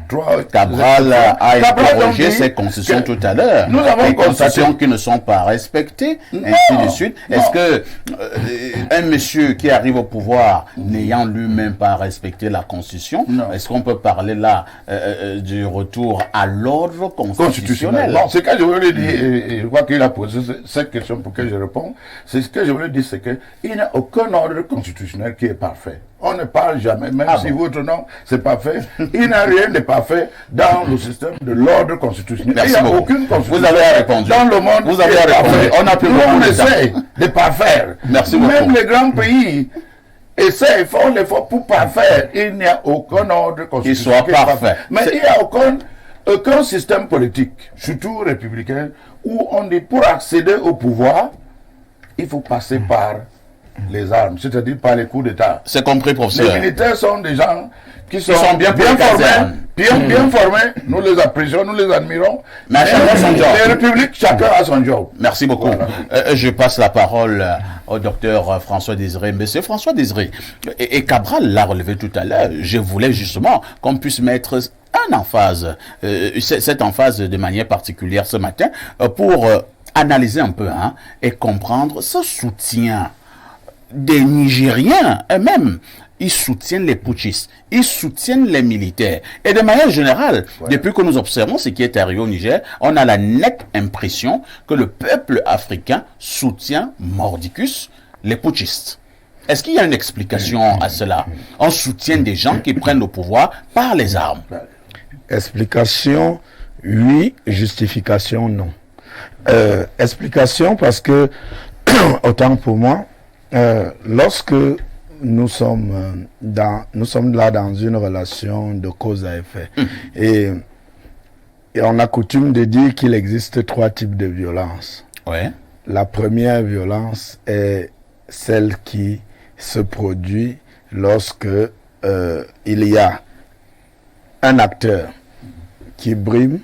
trois... Cabral a Cabral interrogé dit ces constitutions que tout à l'heure. nous avons des constaté constitutions qui ne sont pas respectées, ainsi de suite. Est-ce que un monsieur qui arrive au pouvoir n'ayant lui-même pas respecté la constitution, est-ce qu'on peut parler là du retour à l'ordre constitutionnel? Bon, ce que je voulais dire, et je crois qu'il a posé cette question pour que je réponde, c'est ce que je voulais dire, c'est qu'il n'y a aucun ordre constitutionnel qui est parfait. On ne parle jamais, même si votre nom c'est parfait, il n'y a rien de parfait dans le système de l'ordre constitutionnel. Merci il n'y a beaucoup. aucune constitution Vous avez répondu. dans le monde. Vous avez répondu. On a plus Nous, beaucoup on de temps. essaie de parfaire. Merci même beaucoup. les grands pays essaient, font l'effort pour parfaire. Il n'y a aucun ordre constitutionnel soit qui est parfait. Mais il n'y a aucun système politique, surtout républicain, où on dit pour accéder au pouvoir, il faut passer par les armes, c'est-à-dire par les coups d'État. C'est compris, professeur. Les militaires sont des gens qui sont bien pour les formés, casernes. bien formés, nous les apprécions, nous les admirons. Mais à chacun son job. Les républiques, chacun a son job. Merci beaucoup. Voilà. Je passe la parole au docteur François Désiré. Monsieur François Désiré, et Cabral l'a relevé tout à l'heure, je voulais justement qu'on puisse mettre un emphase, cette emphase de manière particulière ce matin, pour analyser un peu et comprendre ce soutien des Nigériens eux-mêmes. Ils soutiennent les putschistes, ils soutiennent les militaires. Et de manière générale, depuis que nous observons ce qui est arrivé au Niger, on a la nette impression que le peuple africain soutient mordicus les putschistes. Est-ce qu'il y a une explication à cela? On soutient des gens qui prennent le pouvoir par les armes. Explication, oui. Justification, non. Explication parce que, autant pour moi, lorsque nous sommes là dans une relation de cause à effet, et on a coutume de dire qu'il existe 3 types de violences. Ouais. La première violence est celle qui se produit lorsque il y a un acteur qui brime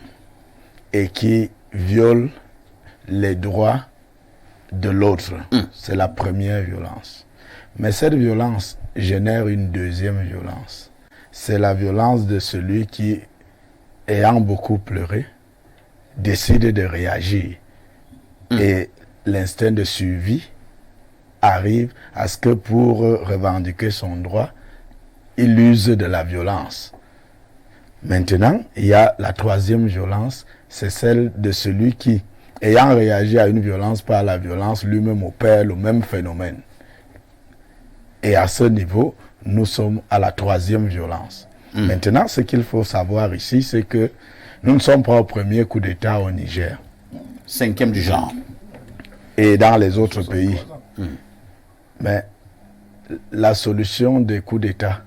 et qui viole les droits de l'autre. C'est la première violence. Mais cette violence génère une deuxième violence. C'est la violence de celui qui, ayant beaucoup pleuré, décide de réagir. Et l'instinct de survie arrive à ce que pour revendiquer son droit, il use de la violence. Maintenant, il y a la troisième violence, c'est celle de celui qui, ayant réagi à une violence par la violence, lui-même opère le même phénomène. Et à ce niveau, nous sommes à la troisième violence. Maintenant, ce qu'il faut savoir ici, c'est que nous ne sommes pas au premier coup d'État au Niger. 5e du genre. Et dans les autres pays. Mais la solution des coups d'État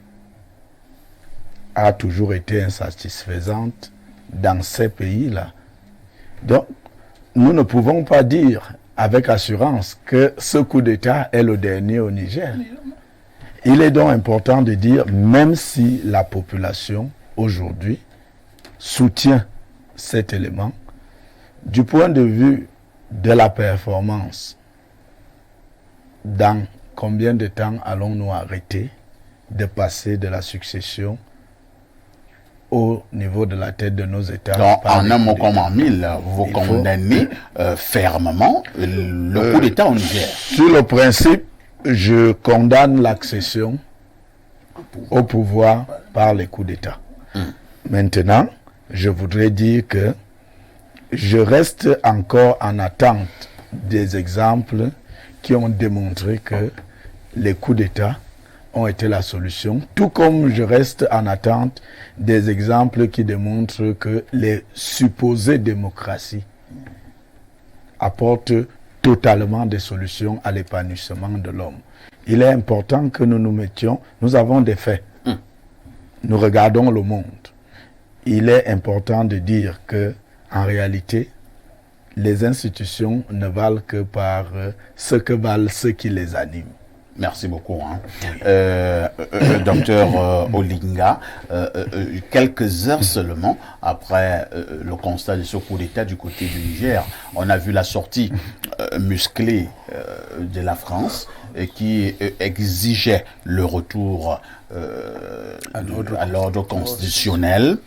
a toujours été insatisfaisante dans ces pays-là. Donc, nous ne pouvons pas dire avec assurance que ce coup d'État est le dernier au Niger. Il est donc important de dire, même si la population aujourd'hui soutient cet élément, du point de vue de la performance, dans combien de temps allons-nous arrêter de passer de la succession au niveau de la tête de nos États? Donc, en un mot comme en mille, vous condamnez fermement le coup d'État au Niger. Sur le principe, je condamne l'accession au pouvoir par les coups d'État. Maintenant, je voudrais dire que je reste encore en attente des exemples qui ont démontré que les coups d'État ont été la solution, tout comme je reste en attente des exemples qui démontrent que les supposées démocraties apportent totalement des solutions à l'épanouissement de l'homme. Il est important que nous nous mettions, nous avons des faits, nous regardons le monde. Il est important de dire que, en réalité, les institutions ne valent que par ce que valent ceux qui les animent. Merci beaucoup. Docteur Olinga, quelques heures seulement après le constat de ce coup d'État du côté du Niger, on a vu la sortie musclée de la France qui exigeait le retour à l'ordre constitutionnel.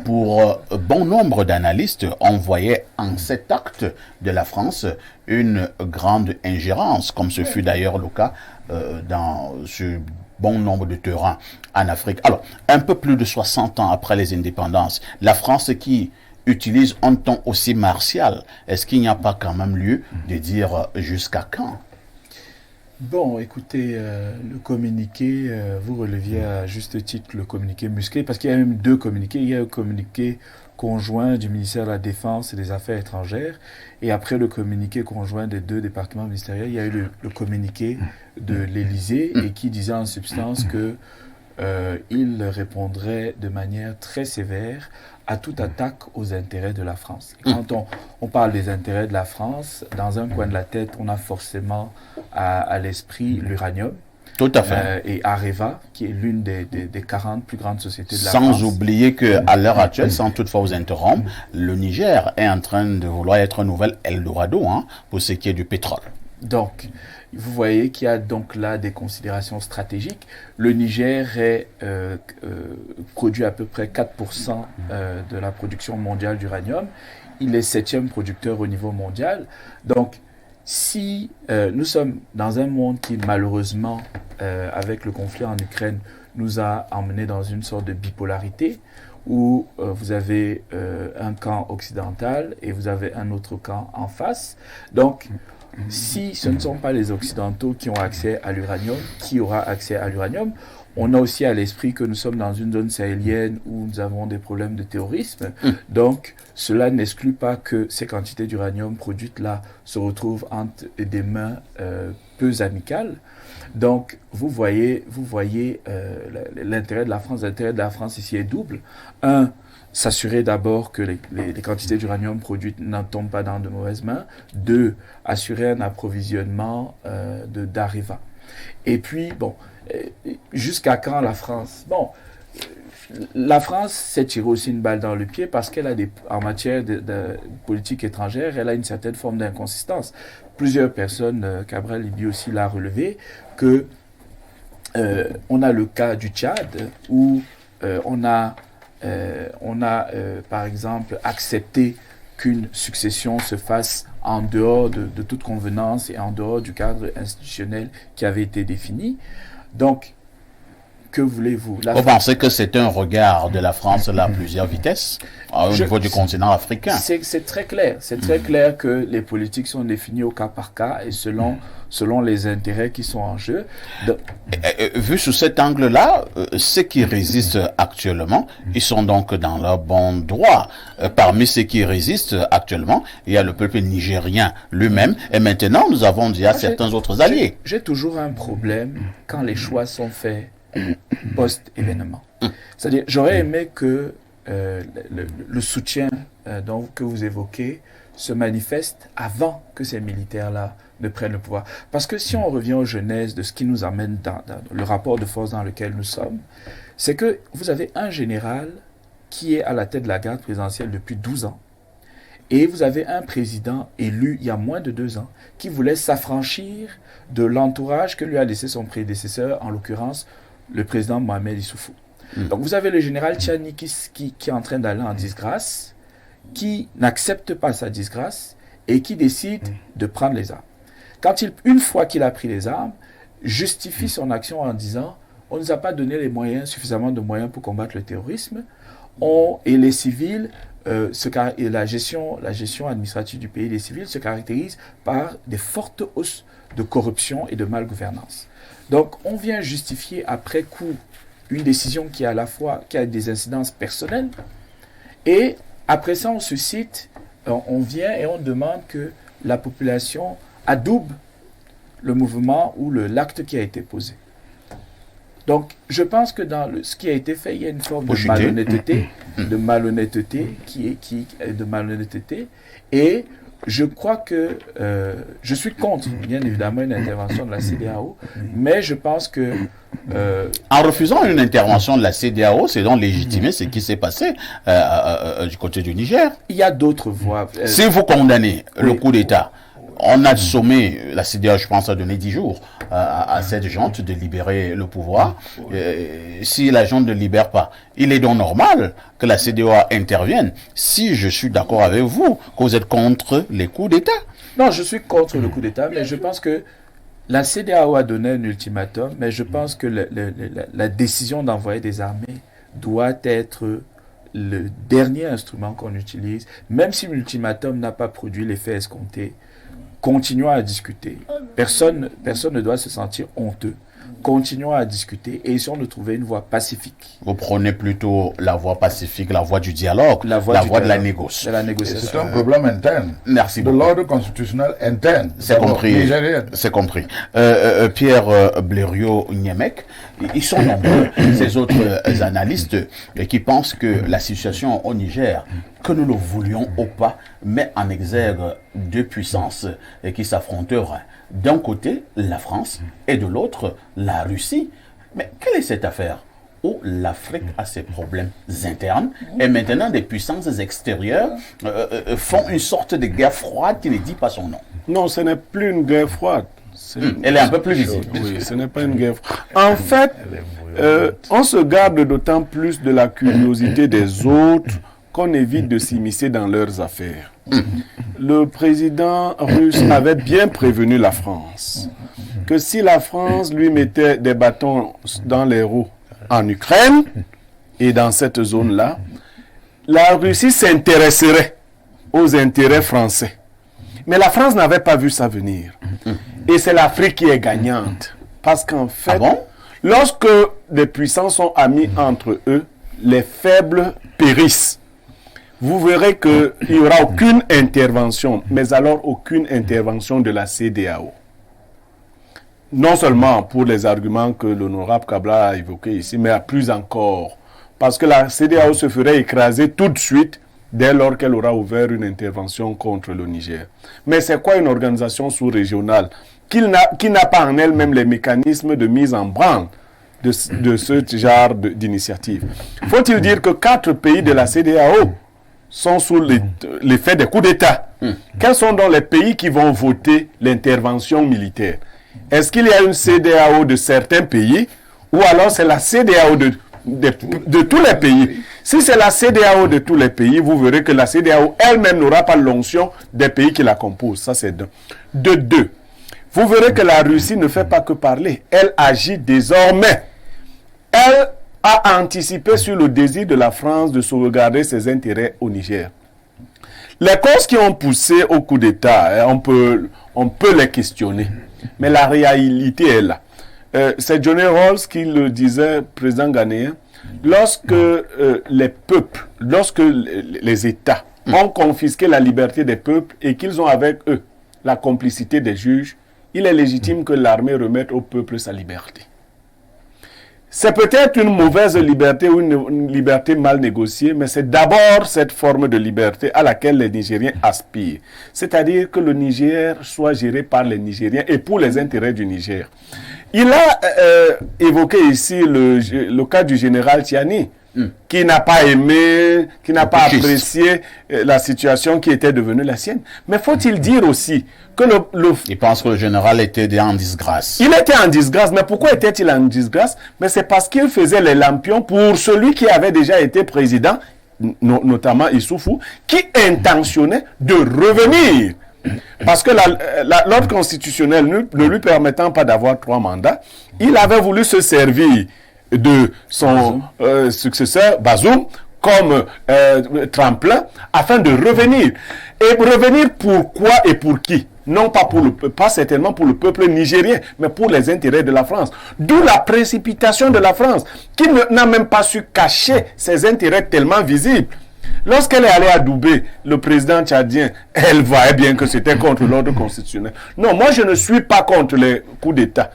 Pour bon nombre d'analystes, on voyait en cet acte de la France une grande ingérence, comme ce fut d'ailleurs le cas dans ce bon nombre de terrains en Afrique. Alors, un peu plus de 60 ans après les indépendances, la France qui utilise un ton aussi martial, est-ce qu'il n'y a pas quand même lieu de dire jusqu'à quand? Bon, écoutez, le communiqué, vous releviez à juste titre le communiqué musclé, parce qu'il y a même deux communiqués. Il y a le communiqué conjoint du ministère de la Défense et des Affaires étrangères, et après le communiqué conjoint des deux départements ministériels, il y a eu le communiqué de l'Élysée, et qui disait en substance que il répondrait de manière très sévère à toute attaque aux intérêts de la France. Et quand on parle des intérêts de la France, dans un coin de la tête, on a forcément à l'esprit l'uranium. Tout à fait. Et Areva, qui est l'une des 40 plus grandes sociétés de la France. Sans oublier qu'à l'heure actuelle, sans toutefois vous interrompre, le Niger est en train de vouloir être un nouvel Eldorado pour ce qui est du pétrole. Donc, vous voyez qu'il y a donc là des considérations stratégiques. Le Niger produit à peu près 4% de la production mondiale d'uranium. Il est 7e producteur au niveau mondial. Donc, si nous sommes dans un monde qui, malheureusement, avec le conflit en Ukraine, nous a emmenés dans une sorte de bipolarité, où vous avez un camp occidental et vous avez un autre camp en face. Donc, si ce ne sont pas les Occidentaux qui ont accès à l'uranium, qui aura accès à l'uranium? On a aussi à l'esprit que nous sommes dans une zone sahélienne où nous avons des problèmes de terrorisme. Donc, cela n'exclut pas que ces quantités d'uranium produites là se retrouvent entre des mains peu amicales. Donc, vous voyez l'intérêt de la France. L'intérêt de la France ici est double. Un, s'assurer d'abord que les quantités d'uranium produites n'en tombent pas dans de mauvaises mains. Deux, assurer un approvisionnement d'Areva. Et puis, bon, jusqu'à quand la France? Bon, la France s'est tirée aussi une balle dans le pied parce qu'elle a en matière de politique étrangère, elle a une certaine forme d'inconsistance. Plusieurs personnes, Cabral Libye aussi l'a relevé, que on a le cas du Tchad où on a par exemple accepté qu'une succession se fasse en dehors de toute convenance et en dehors du cadre institutionnel qui avait été défini. Donc, que voulez-vous? Vous pensez que c'est un regard de la France à plusieurs vitesses au niveau du continent africain? C'est très clair. C'est très clair que les politiques sont définies au cas par cas et selon les intérêts qui sont en jeu. Vu sous cet angle-là, ceux qui résistent actuellement, ils sont donc dans leur bon droit. Parmi ceux qui résistent actuellement, il y a le peuple nigérien lui-même. Et maintenant, nous avons déjà certains autres alliés. J'ai toujours un problème quand les choix sont faits post-événement. C'est-à-dire, j'aurais aimé que le soutien que vous évoquez se manifeste avant que ces militaires-là ne prennent le pouvoir. Parce que si on revient aux genèses de ce qui nous amène dans le rapport de force dans lequel nous sommes, c'est que vous avez un général qui est à la tête de la garde présidentielle depuis 12 ans, et vous avez un président élu il y a moins de 2 ans qui voulait s'affranchir de l'entourage que lui a laissé son prédécesseur, en l'occurrence le président Mohamed Issoufou. Donc vous avez le général Tchani qui est en train d'aller en disgrâce, qui n'accepte pas sa disgrâce et qui décide de prendre les armes. Une fois qu'il a pris les armes, justifie son action en disant « on ne nous a pas donné suffisamment de moyens pour combattre le terrorisme, et les civils, et la gestion administrative du pays des civils se caractérise par des fortes hausses de corruption et de malgouvernance. » Donc, on vient justifier après coup une décision qui a des incidences personnelles, et après ça, on vient et on demande que la population adoube le mouvement ou l'acte qui a été posé. Donc, je pense que dans ce qui a été fait, il y a une forme de malhonnêteté, et je crois que je suis contre, bien évidemment, une intervention de la CEDEAO, mais je pense que... En refusant une intervention de la CEDEAO, c'est donc légitimer ce qui s'est passé du côté du Niger. Il y a d'autres voies. Si vous condamnez le coup d'État, On a sommé, la CEDEAO, je pense, a donné 10 jours à cette junte de libérer le pouvoir. Si la junte ne libère pas, il est donc normal que la CEDEAO intervienne. Si je suis d'accord avec vous, que vous êtes contre les coups d'État. Non, je suis contre le coup d'État, mais je pense que la CEDEAO a donné un ultimatum, mais je pense que la décision d'envoyer des armées doit être le dernier instrument qu'on utilise, même si l'ultimatum n'a pas produit l'effet escompté. Continuons à discuter. Personne ne doit se sentir honteux. Continuons à discuter et essayons de trouver une voie pacifique. Vous prenez plutôt la voie pacifique, la voie du dialogue, la voie de la négociation. De la négociation. C'est un problème interne. Merci de beaucoup. l'ordre constitutionnel interne. C'est compris. Nigérien. C'est compris. Pierre Blériot-Niemek, ils sont nombreux, ces autres analystes, qui pensent que la situation au Niger, que nous le voulions ou pas, met en exergue deux puissances qui s'affronteraient. D'un côté, la France, et de l'autre, la Russie. Mais quelle est cette affaire où l'Afrique a ses problèmes internes et maintenant des puissances extérieures font une sorte de guerre froide qui ne dit pas son nom? Non, ce n'est plus une guerre froide. Elle est un peu plus visible. Oui, ce n'est pas une guerre froide. En fait, on se garde d'autant plus de la curiosité des autres qu'on évite de s'immiscer dans leurs affaires. Le président russe avait bien prévenu la France que si la France lui mettait des bâtons dans les roues en Ukraine et dans cette zone-là, la Russie s'intéresserait aux intérêts français. Mais la France n'avait pas vu ça venir. Et c'est l'Afrique qui est gagnante. Parce qu'en fait, lorsque des puissances sont amies entre eux, les faibles périssent. Vous verrez qu'il n'y aura aucune intervention, mais alors aucune intervention de la CEDEAO. Non seulement pour les arguments que l'honorable Kabla a évoqués ici, mais plus encore, parce que la CEDEAO se ferait écraser tout de suite dès lors qu'elle aura ouvert une intervention contre le Niger. Mais c'est quoi une organisation sous-régionale qui n'a pas en elle-même les mécanismes de mise en branle de ce genre d'initiative? Faut-il dire que 4 pays de la CEDEAO sont sous l'effet des coups d'État? Quels sont donc les pays qui vont voter l'intervention militaire? Est-ce qu'il y a une CEDEAO de certains pays ou alors c'est la CEDEAO de tous les pays? Si c'est la CEDEAO de tous les pays, vous verrez que la CEDEAO elle-même n'aura pas l'onction des pays qui la composent. Ça, c'est d'un. De deux, vous verrez que la Russie ne fait pas que parler. Elle agit désormais. Elle a anticipé sur le désir de la France de sauvegarder ses intérêts au Niger. Les causes qui ont poussé au coup d'État, on peut les questionner. Mais la réalité est là. C'est Johnny Rawls qui le disait, président ghanéen. Lorsque les peuples, lorsque les États ont confisqué la liberté des peuples et qu'ils ont avec eux la complicité des juges, il est légitime que l'armée remette au peuple sa liberté. C'est peut-être une mauvaise liberté ou une liberté mal négociée, mais c'est d'abord cette forme de liberté à laquelle les Nigériens aspirent. C'est-à-dire que le Niger soit géré par les Nigériens et pour les intérêts du Niger. Il a évoqué ici le cas du général Tiani, qui n'a pas aimé, qui n'a pas apprécié la situation qui était devenue la sienne. Mais faut-il dire aussi que Il pense que le général était en disgrâce. Il était en disgrâce. Mais pourquoi était-il en disgrâce? Mais c'est parce qu'il faisait les lampions pour celui qui avait déjà été président, notamment Issoufou, qui intentionnait de revenir. Parce que l'ordre constitutionnel ne lui permettant pas d'avoir 3 mandats, il avait voulu se servir de son successeur, Bazoum, comme tremplin, afin de revenir. Et revenir pourquoi et pour qui? Non pas certainement pour le peuple nigérien, mais pour les intérêts de la France. D'où la précipitation de la France, qui n'a même pas su cacher ses intérêts tellement visibles. Lorsqu'elle est allée à Doubé, le président tchadien, elle voyait bien que c'était contre l'ordre constitutionnel. Non, moi je ne suis pas contre les coups d'État.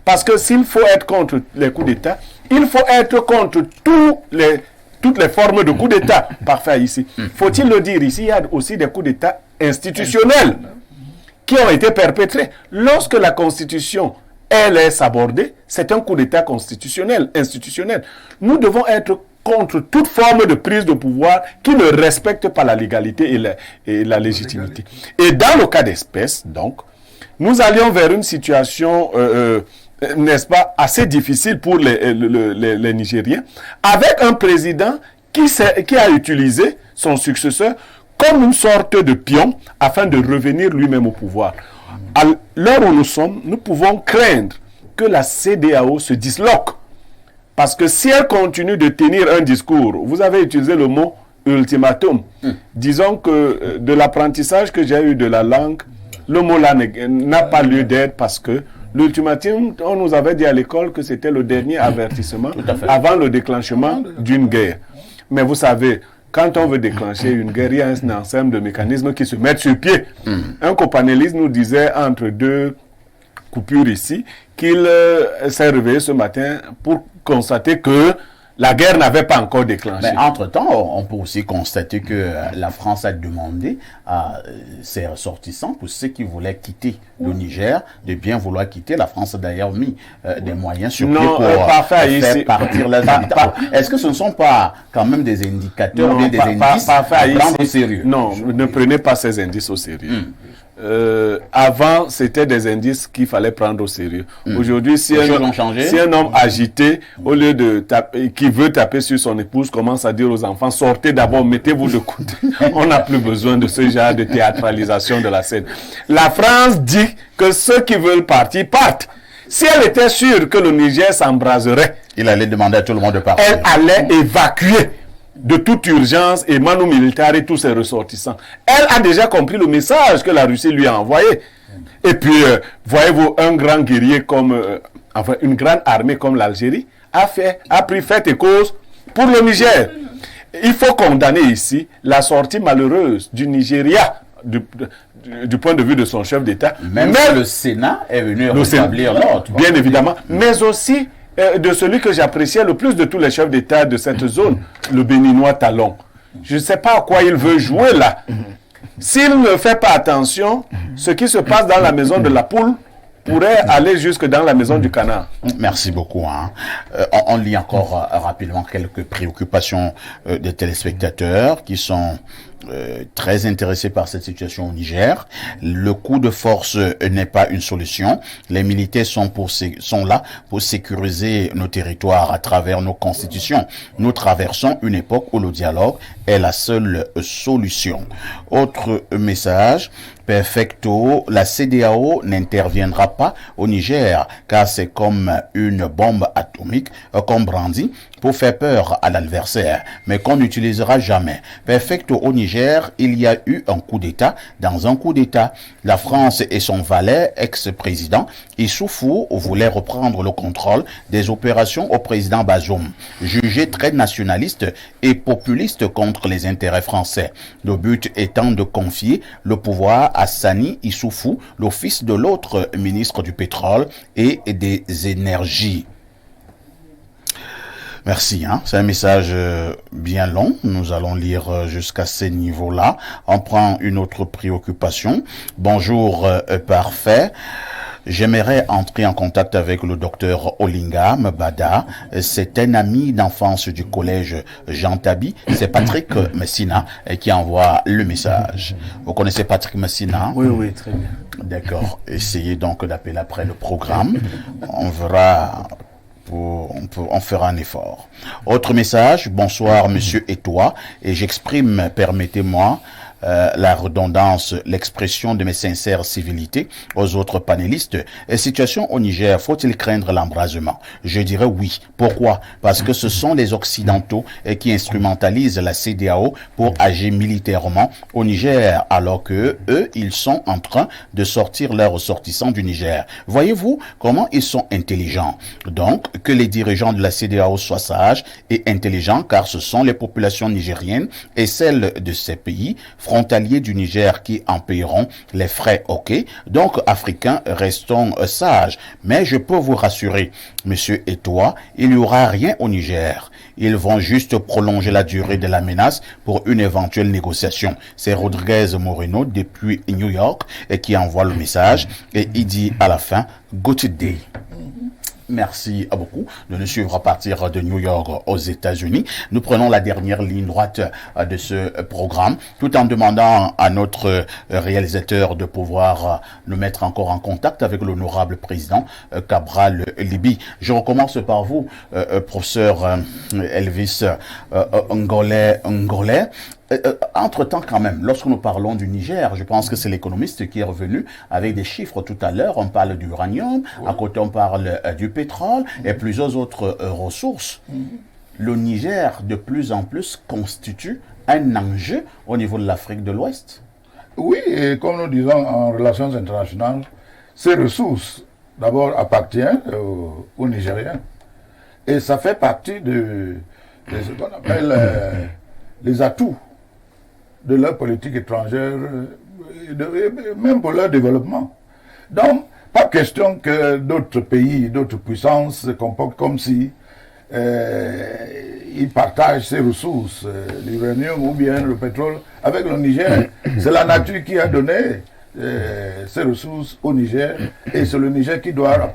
Parce que s'il faut être contre les coups d'État, il faut être contre toutes les formes de coups d'État. Parfait ici. Faut-il le dire ici, il y a aussi des coups d'État institutionnels qui ont été perpétrés. Lorsque la Constitution, elle est sabordée, c'est un coup d'État constitutionnel, institutionnel. Nous devons être contre toute forme de prise de pouvoir qui ne respecte pas la légalité et la légitimité. Et dans le cas d'espèce, donc, nous allions vers une situation, n'est-ce pas, assez difficile pour les Nigériens, avec un président qui a utilisé son successeur comme une sorte de pion afin de revenir lui-même au pouvoir. À l'heure où nous sommes, nous pouvons craindre que la CEDEAO se disloque. Parce que si elle continue de tenir un discours, vous avez utilisé le mot ultimatum. Disons que de l'apprentissage que j'ai eu de la langue, le mot là n'a pas lieu d'être parce que l'ultimatum, on nous avait dit à l'école que c'était le dernier avertissement avant le déclenchement d'une guerre. Mais vous savez, quand on veut déclencher une guerre, il y a un ensemble de mécanismes qui se mettent sur pied. Un copanéliste nous disait entre deux coupures ici qu'il s'est réveillé ce matin pour constater que la guerre n'avait pas encore déclenché. Mais entre-temps, on peut aussi constater que la France a demandé à ses ressortissants, pour ceux qui voulaient quitter le Niger, de bien vouloir quitter. La France a d'ailleurs mis des moyens sur pied pour faire partir les habitants. Est-ce que ce ne sont pas quand même des indicateurs, bien des indices à prendre au sérieux? Non, ne prenez pas ces indices au sérieux. Avant, c'était des indices qu'il fallait prendre au sérieux. Aujourd'hui, si un homme agité, au lieu de taper, qui veut taper sur son épouse, commence à dire aux enfants, sortez d'abord, mettez-vous de côté. On n'a plus besoin de ce genre de théâtralisation de la scène. La France dit que ceux qui veulent partir partent. Si elle était sûre que le Niger s'embraserait, il allait demander à tout le monde de partir. Elle allait évacuer de toute urgence et Manu Militaire et tous ses ressortissants. Elle a déjà compris le message que la Russie lui a envoyé. Et puis, voyez-vous, un grand guerrier comme, enfin, une grande armée comme l'Algérie a pris fait et cause pour le Niger. Il faut condamner ici la sortie malheureuse du Nigeria du point de vue de son chef d'État. Même si le Sénat est venu rétablir l'ordre. Bien évidemment, mais aussi de celui que j'appréciais le plus de tous les chefs d'État de cette zone, le béninois Talon. Je ne sais pas à quoi il veut jouer là. S'il ne fait pas attention, ce qui se passe dans la maison de la poule pourrait aller jusque dans la maison du canard. Merci beaucoup. On lit encore rapidement quelques préoccupations des téléspectateurs qui sont très intéressés par cette situation au Niger. Le coup de force n'est pas une solution. Les militaires sont là pour sécuriser nos territoires à travers nos constitutions. Nous traversons une époque où le dialogue est la seule solution. Autre message. Perfecto, la CEDEAO n'interviendra pas au Niger car c'est comme une bombe atomique qu'on brandit pour faire peur à l'adversaire, mais qu'on n'utilisera jamais. Perfecto, au Niger, il y a eu un coup d'État. Dans un coup d'État, la France et son valet, ex-président Issoufou, voulaient reprendre le contrôle des opérations au président Bazoum, jugé très nationaliste et populiste contre les intérêts français. Le but étant de confier le pouvoir à Sani Issoufou, le fils de l'autre ministre du pétrole et des énergies. Merci, c'est un message bien long. Nous allons lire jusqu'à ces niveaux-là. On prend une autre préoccupation. Bonjour, parfait. J'aimerais entrer en contact avec le docteur Olinga Mbada. C'est un ami d'enfance du collège Jean Tabi. C'est Patrick Messina qui envoie le message. Vous connaissez Patrick Messina? Oui, très bien. D'accord. Essayez donc d'appeler après le programme. On verra... On fera un effort. Autre message, bonsoir monsieur et toi, et j'exprime, permettez-moi, la redondance, l'expression de mes sincères civilités aux autres panélistes. Situation au Niger, faut-il craindre l'embrasement? Je dirais oui. Pourquoi? Parce que ce sont les Occidentaux qui instrumentalisent la CEDEAO pour agir militairement au Niger, alors que eux, ils sont en train de sortir leurs ressortissants du Niger. Voyez-vous comment ils sont intelligents? Donc, que les dirigeants de la CEDEAO soient sages et intelligents, car ce sont les populations nigériennes et celles de ces pays frontaliers du Niger qui en paieront les frais, ok? Donc, Africains, restons sages. Mais je peux vous rassurer, monsieur et toi, il n'y aura rien au Niger. Ils vont juste prolonger la durée de la menace pour une éventuelle négociation. C'est Rodriguez Moreno depuis New York et qui envoie le message et il dit à la fin, good day. Merci beaucoup de nous suivre à partir de New York aux États-Unis. Nous prenons la dernière ligne droite de ce programme, tout en demandant à notre réalisateur de pouvoir nous mettre encore en contact avec l'honorable président Cabral Libby. Je recommence par vous, professeur Elvis Ngolé. Entre-temps, quand même, lorsque nous parlons du Niger, je pense que c'est l'économiste qui est revenu avec des chiffres tout à l'heure. On parle d'uranium, à côté on parle du pétrole et plusieurs autres ressources. Le Niger, de plus en plus, constitue un enjeu au niveau de l'Afrique de l'Ouest. Oui, et comme nous disons en relations internationales, ces ressources, d'abord, appartiennent aux Nigériens. Et ça fait partie de ce qu'on appelle les atouts de leur politique étrangère, même pour leur développement. Donc, pas question que d'autres pays, d'autres puissances se comportent comme si ils partagent ces ressources, l'uranium ou bien le pétrole, avec le Niger. C'est la nature qui a donné ces ressources au Niger et c'est le Niger qui doit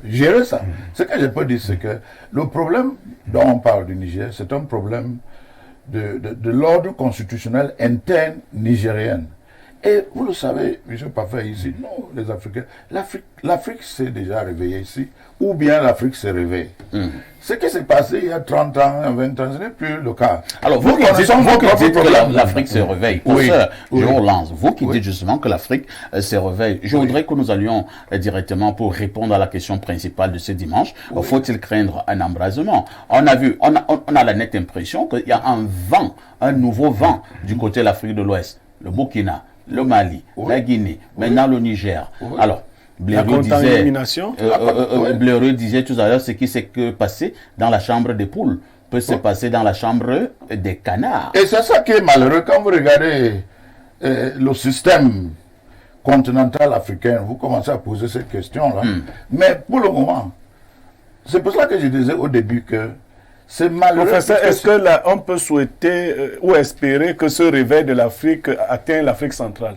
gérer ça. Ce que je peux dire, c'est que le problème dont on parle du Niger, c'est un problème de l'ordre constitutionnel interne nigérien. Et vous le savez, M. Parfait, ici, non, les Africains, l'Afrique s'est déjà réveillée ici, ou bien l'Afrique s'est réveillée. Ce qui s'est passé il y a 30 ans, 20 ans, ce n'est plus le cas. Alors, vous qui dites que l'Afrique se réveille, professeur Lance, vous qui dites justement que l'Afrique se réveille, je voudrais que nous allions directement pour répondre à la question principale de ce dimanche. Faut-il craindre un embrasement? On a vu, on a la nette impression qu'il y a un vent, un nouveau vent du côté de l'Afrique de l'Ouest, le Burkina, le Mali, la Guinée, maintenant le Niger. Alors, Blériot disait tout à l'heure ce qui s'est passé dans la chambre des poules peut se passer dans la chambre des canards. Et c'est ça qui est malheureux quand vous regardez le système continental africain, vous commencez à poser cette question-là. Mais pour le moment, c'est pour ça que je disais au début que c'est malheureux. Professeur, est-ce que là, on peut souhaiter ou espérer que ce réveil de l'Afrique atteigne l'Afrique centrale?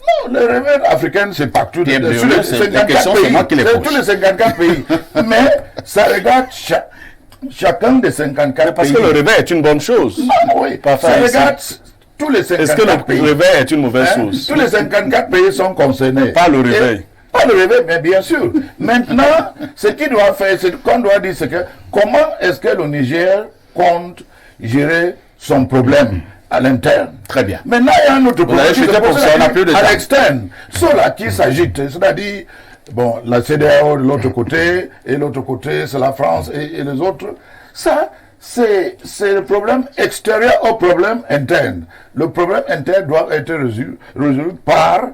Non, le réveil africain, c'est partout. Sur les 54 pays. C'est tous les 54 pays. Mais ça regarde chacun des 54 parce pays. Parce que le réveil est une bonne chose. Non, oui. Ça regarde tous les 54 pays. Est-ce que le réveil est une mauvaise chose? Tous les 54 pays sont concernés. Pas le réveil. Pas le réveil, mais bien sûr. Maintenant, ce qu'il doit faire, ce qu'on doit dire, c'est que comment est-ce que le Niger compte gérer son problème à l'interne? Très bien. Maintenant, il y a un autre problème à l'externe. Ceux-là qui s'agitent, c'est-à-dire, bon, la CEDEAO de l'autre côté, et l'autre côté, c'est la France et les autres. Ça, c'est le problème extérieur au problème interne. Le problème interne doit être résolu par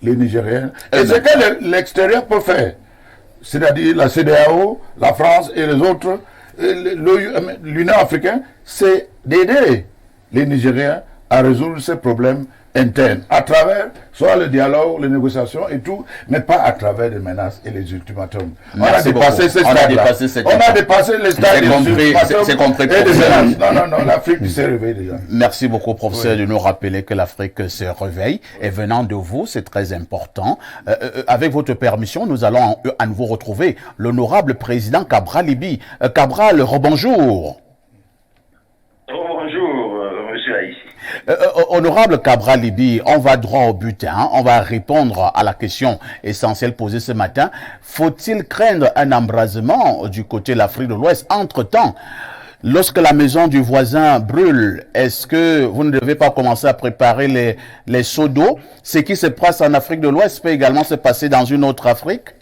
les Nigériens. Et ce que l'extérieur peut faire, c'est-à-dire la CEDEAO, la France et les autres, l'Union africaine, c'est d'aider les Nigériens à résoudre ces problèmes internes, à travers soit le dialogue, les négociations et tout, mais pas à travers les menaces et les ultimatums. On a dépassé ces stades-là. On a dépassé les stades c'est compris, et des menaces. Non, l'Afrique s'est réveillée déjà. Merci beaucoup, professeur, de nous rappeler que l'Afrique se réveille. Et venant de vous, c'est très important. Avec votre permission, nous allons à nouveau retrouver l'honorable président Cabral Libby. Cabral, rebonjour. Bonjour, monsieur Haïssi. Honorable Cabral Libby, on va droit au but, hein? On va répondre à la question essentielle posée ce matin. Faut-il craindre un embrasement du côté de l'Afrique de l'Ouest? Entre-temps, lorsque la maison du voisin brûle, est-ce que vous ne devez pas commencer à préparer les seaux d'eau? Ce qui se passe en Afrique de l'Ouest peut également se passer dans une autre Afrique?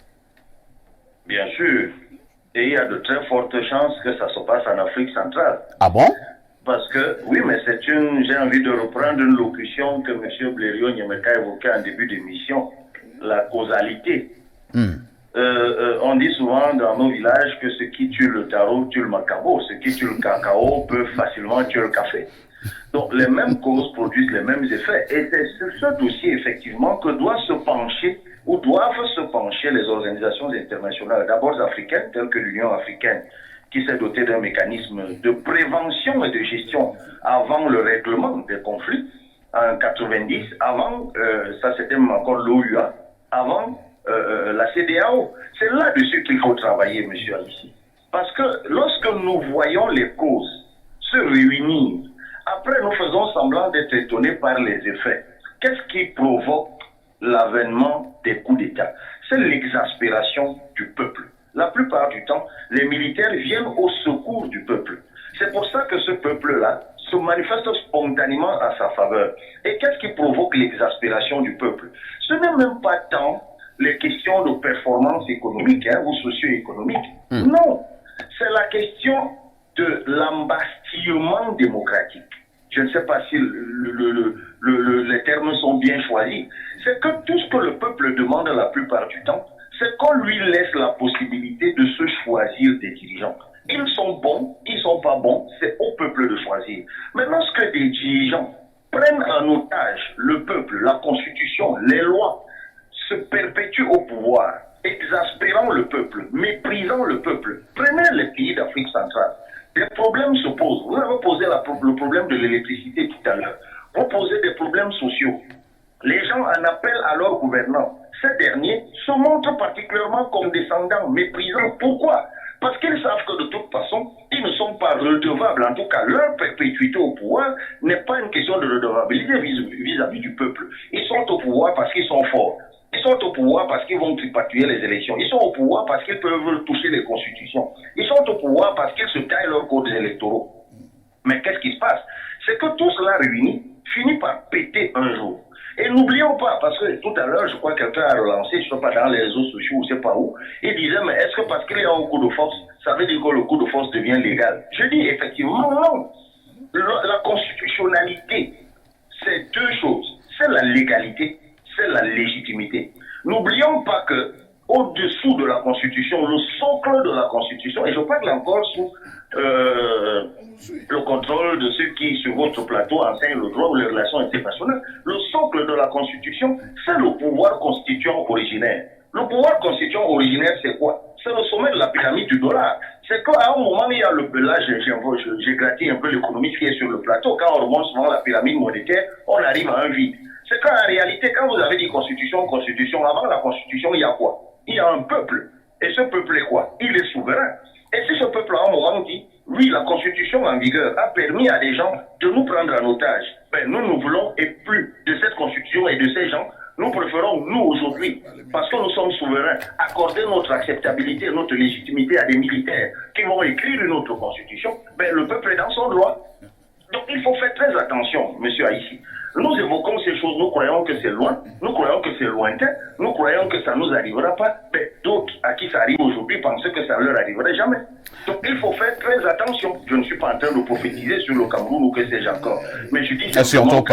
Bien sûr. Et il y a de très fortes chances que ça se passe en Afrique centrale. Ah bon? Parce que, oui, mais j'ai envie de reprendre une locution que M. Blériot Nyemeka évoquait en début d'émission, la causalité. On dit souvent dans nos villages que ce qui tue le tarot tue le macabo, ce qui tue le cacao peut facilement tuer le café. Donc les mêmes causes produisent les mêmes effets. Et c'est sur ce dossier, effectivement, que doivent se pencher les organisations internationales, d'abord africaines, telles que l'Union africaine, qui s'est dotée d'un mécanisme de prévention et de gestion avant le règlement des conflits, en 90, avant, ça c'était même encore l'OUA, avant la CEDEAO. C'est là-dessus qu'il faut travailler, monsieur Alissi. Parce que lorsque nous voyons les causes se réunir, après nous faisons semblant d'être étonnés par les effets. Qu'est-ce qui provoque l'avènement des coups d'État? C'est l'exaspération du peuple. La plupart du temps, les militaires viennent au secours du peuple. C'est pour ça que ce peuple-là se manifeste spontanément à sa faveur. Et qu'est-ce qui provoque l'exaspération du peuple? Ce n'est même pas tant les questions de performance économique ou socio-économique. Non, c'est la question de l'embastillement démocratique. Je ne sais pas si les termes sont bien choisis. C'est que tout ce que le peuple demande la plupart du temps, c'est qu'on lui laisse la possibilité de se choisir des dirigeants. Ils sont bons, ils sont pas bons, c'est au peuple de choisir. Maintenant, ce que des dirigeants prennent en otage le peuple, la constitution, les lois, se perpétuent au pouvoir, exaspérant le peuple, méprisant le peuple. Prenez les pays d'Afrique centrale. Des problèmes se posent. Vous avez posé le problème de l'électricité tout à l'heure. Vous posez des problèmes sociaux. Les gens en appellent à leur gouvernants. Ces derniers se montrent particulièrement condescendants, méprisants. Pourquoi? Parce qu'ils savent que de toute façon, ils ne sont pas redevables. En tout cas, leur perpétuité au pouvoir n'est pas une question de redevabilité vis-à-vis du peuple. Ils sont au pouvoir parce qu'ils sont forts. Ils sont au pouvoir parce qu'ils vont tripatouiller les élections. Ils sont au pouvoir parce qu'ils peuvent toucher les constitutions. Ils sont au pouvoir parce qu'ils se taillent leurs codes électoraux. Mais qu'est-ce qui se passe? C'est que tout cela réuni finit par péter un jour. Et n'oublions pas, parce que tout à l'heure, je crois que quelqu'un a relancé, je ne sais pas, dans les réseaux sociaux, je ne sais pas où, il disait, mais est-ce que parce qu'il y a un coup de force, ça veut dire que le coup de force devient légal? Je dis effectivement non. La constitutionnalité, c'est deux choses. C'est la légalité, c'est la légitimité. N'oublions pas que au-dessous de la Constitution, le socle de la Constitution, et je parle encore sous le contrôle de ceux qui, sur votre plateau, enseignent le droit ou les relations internationales, le socle de la Constitution, c'est le pouvoir constituant originaire. Le pouvoir constituant originaire, c'est quoi? C'est le sommet de la pyramide du dollar. C'est qu'à un moment, il y a là, j'ai gratté un peu l'économiste qui est sur le plateau. Quand on remonte souvent la pyramide monétaire, on arrive à un vide. C'est qu'en réalité, quand vous avez dit constitution, avant la constitution, il y a quoi? Il y a un peuple. Et ce peuple est quoi? Il est souverain. Et si ce peuple, à un moment, dit, oui, la constitution en vigueur a permis à des gens de nous prendre en otage, ben, nous voulons, et plus de cette constitution et de ces gens, nous préférons, nous, aujourd'hui, parce que nous sommes souverains, accorder notre acceptabilité, notre légitimité à des militaires qui vont écrire une autre constitution, ben, le peuple est dans son droit. Donc, il faut faire très attention, monsieur Haïti. Nous évoquons ces choses, nous croyons que c'est loin, nous croyons que c'est lointain, nous croyons que ça ne nous arrivera pas, mais d'autres à qui ça arrive aujourd'hui pensent que ça ne leur arriverait jamais. Donc il faut faire très attention. Je ne suis pas en train de prophétiser sur le Cameroun ou que sais-je encore, mais je dis simplement que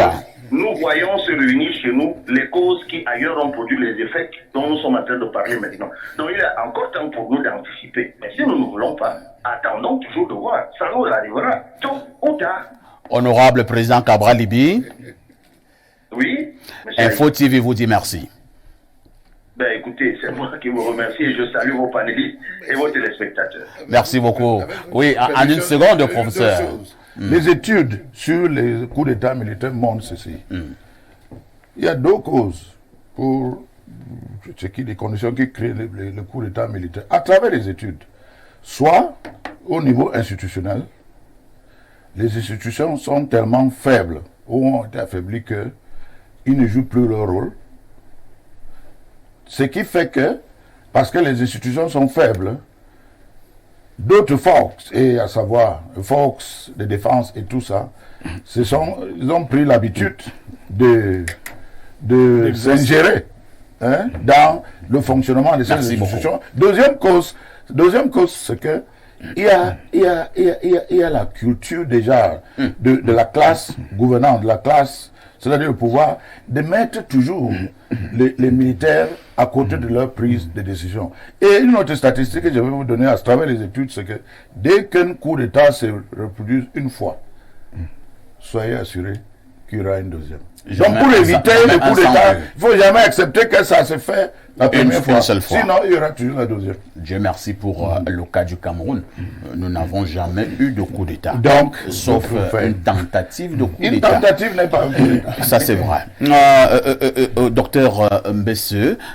nous voyons se réunir chez nous les causes qui ailleurs ont produit les effets dont nous sommes en train de parler maintenant. Donc il est encore temps pour nous d'anticiper. Mais si nous ne voulons pas, attendons toujours de voir, ça nous arrivera tôt ou tard. Honorable président Cabral Libye. Oui. Info TV vous dit merci. Ben écoutez, c'est moi qui vous remercie et je salue vos panélistes et vos téléspectateurs. Merci beaucoup. Oui, en une seconde, professeur. Les études sur les coups d'État militaires montrent ceci. Il y a deux causes pour les conditions qui créent le coup d'État militaire à travers les études. Soit au niveau institutionnel, les institutions sont tellement faibles ou ont été affaiblies qu'ils ne jouent plus leur rôle. Ce qui fait que, parce que les institutions sont faibles, d'autres forces, et à savoir les forces de défense et tout ça, ils ont pris l'habitude de s'ingérer dans le fonctionnement de ces institutions. Deuxième cause, c'est que il y a la culture déjà de la classe gouvernante, de la classe, c'est-à-dire le pouvoir, de mettre toujours les militaires à côté de leur prise de décision. Et une autre statistique que je vais vous donner à travers les études, c'est que dès qu'un coup d'État se reproduit une fois, soyez assurés qu'il y aura une deuxième. Donc pour éviter le coup d'État, il ne faut jamais accepter que ça se fait La première fois. seule fois. Sinon, il y aura toujours la deuxième. Dieu merci pour le cas du Cameroun. Nous n'avons jamais eu de coup d'État. Donc, sauf votre une tentative de coup Une d'État. tentative n'est pas un coup d'État. Ça, c'est vrai. Docteur Mbesse,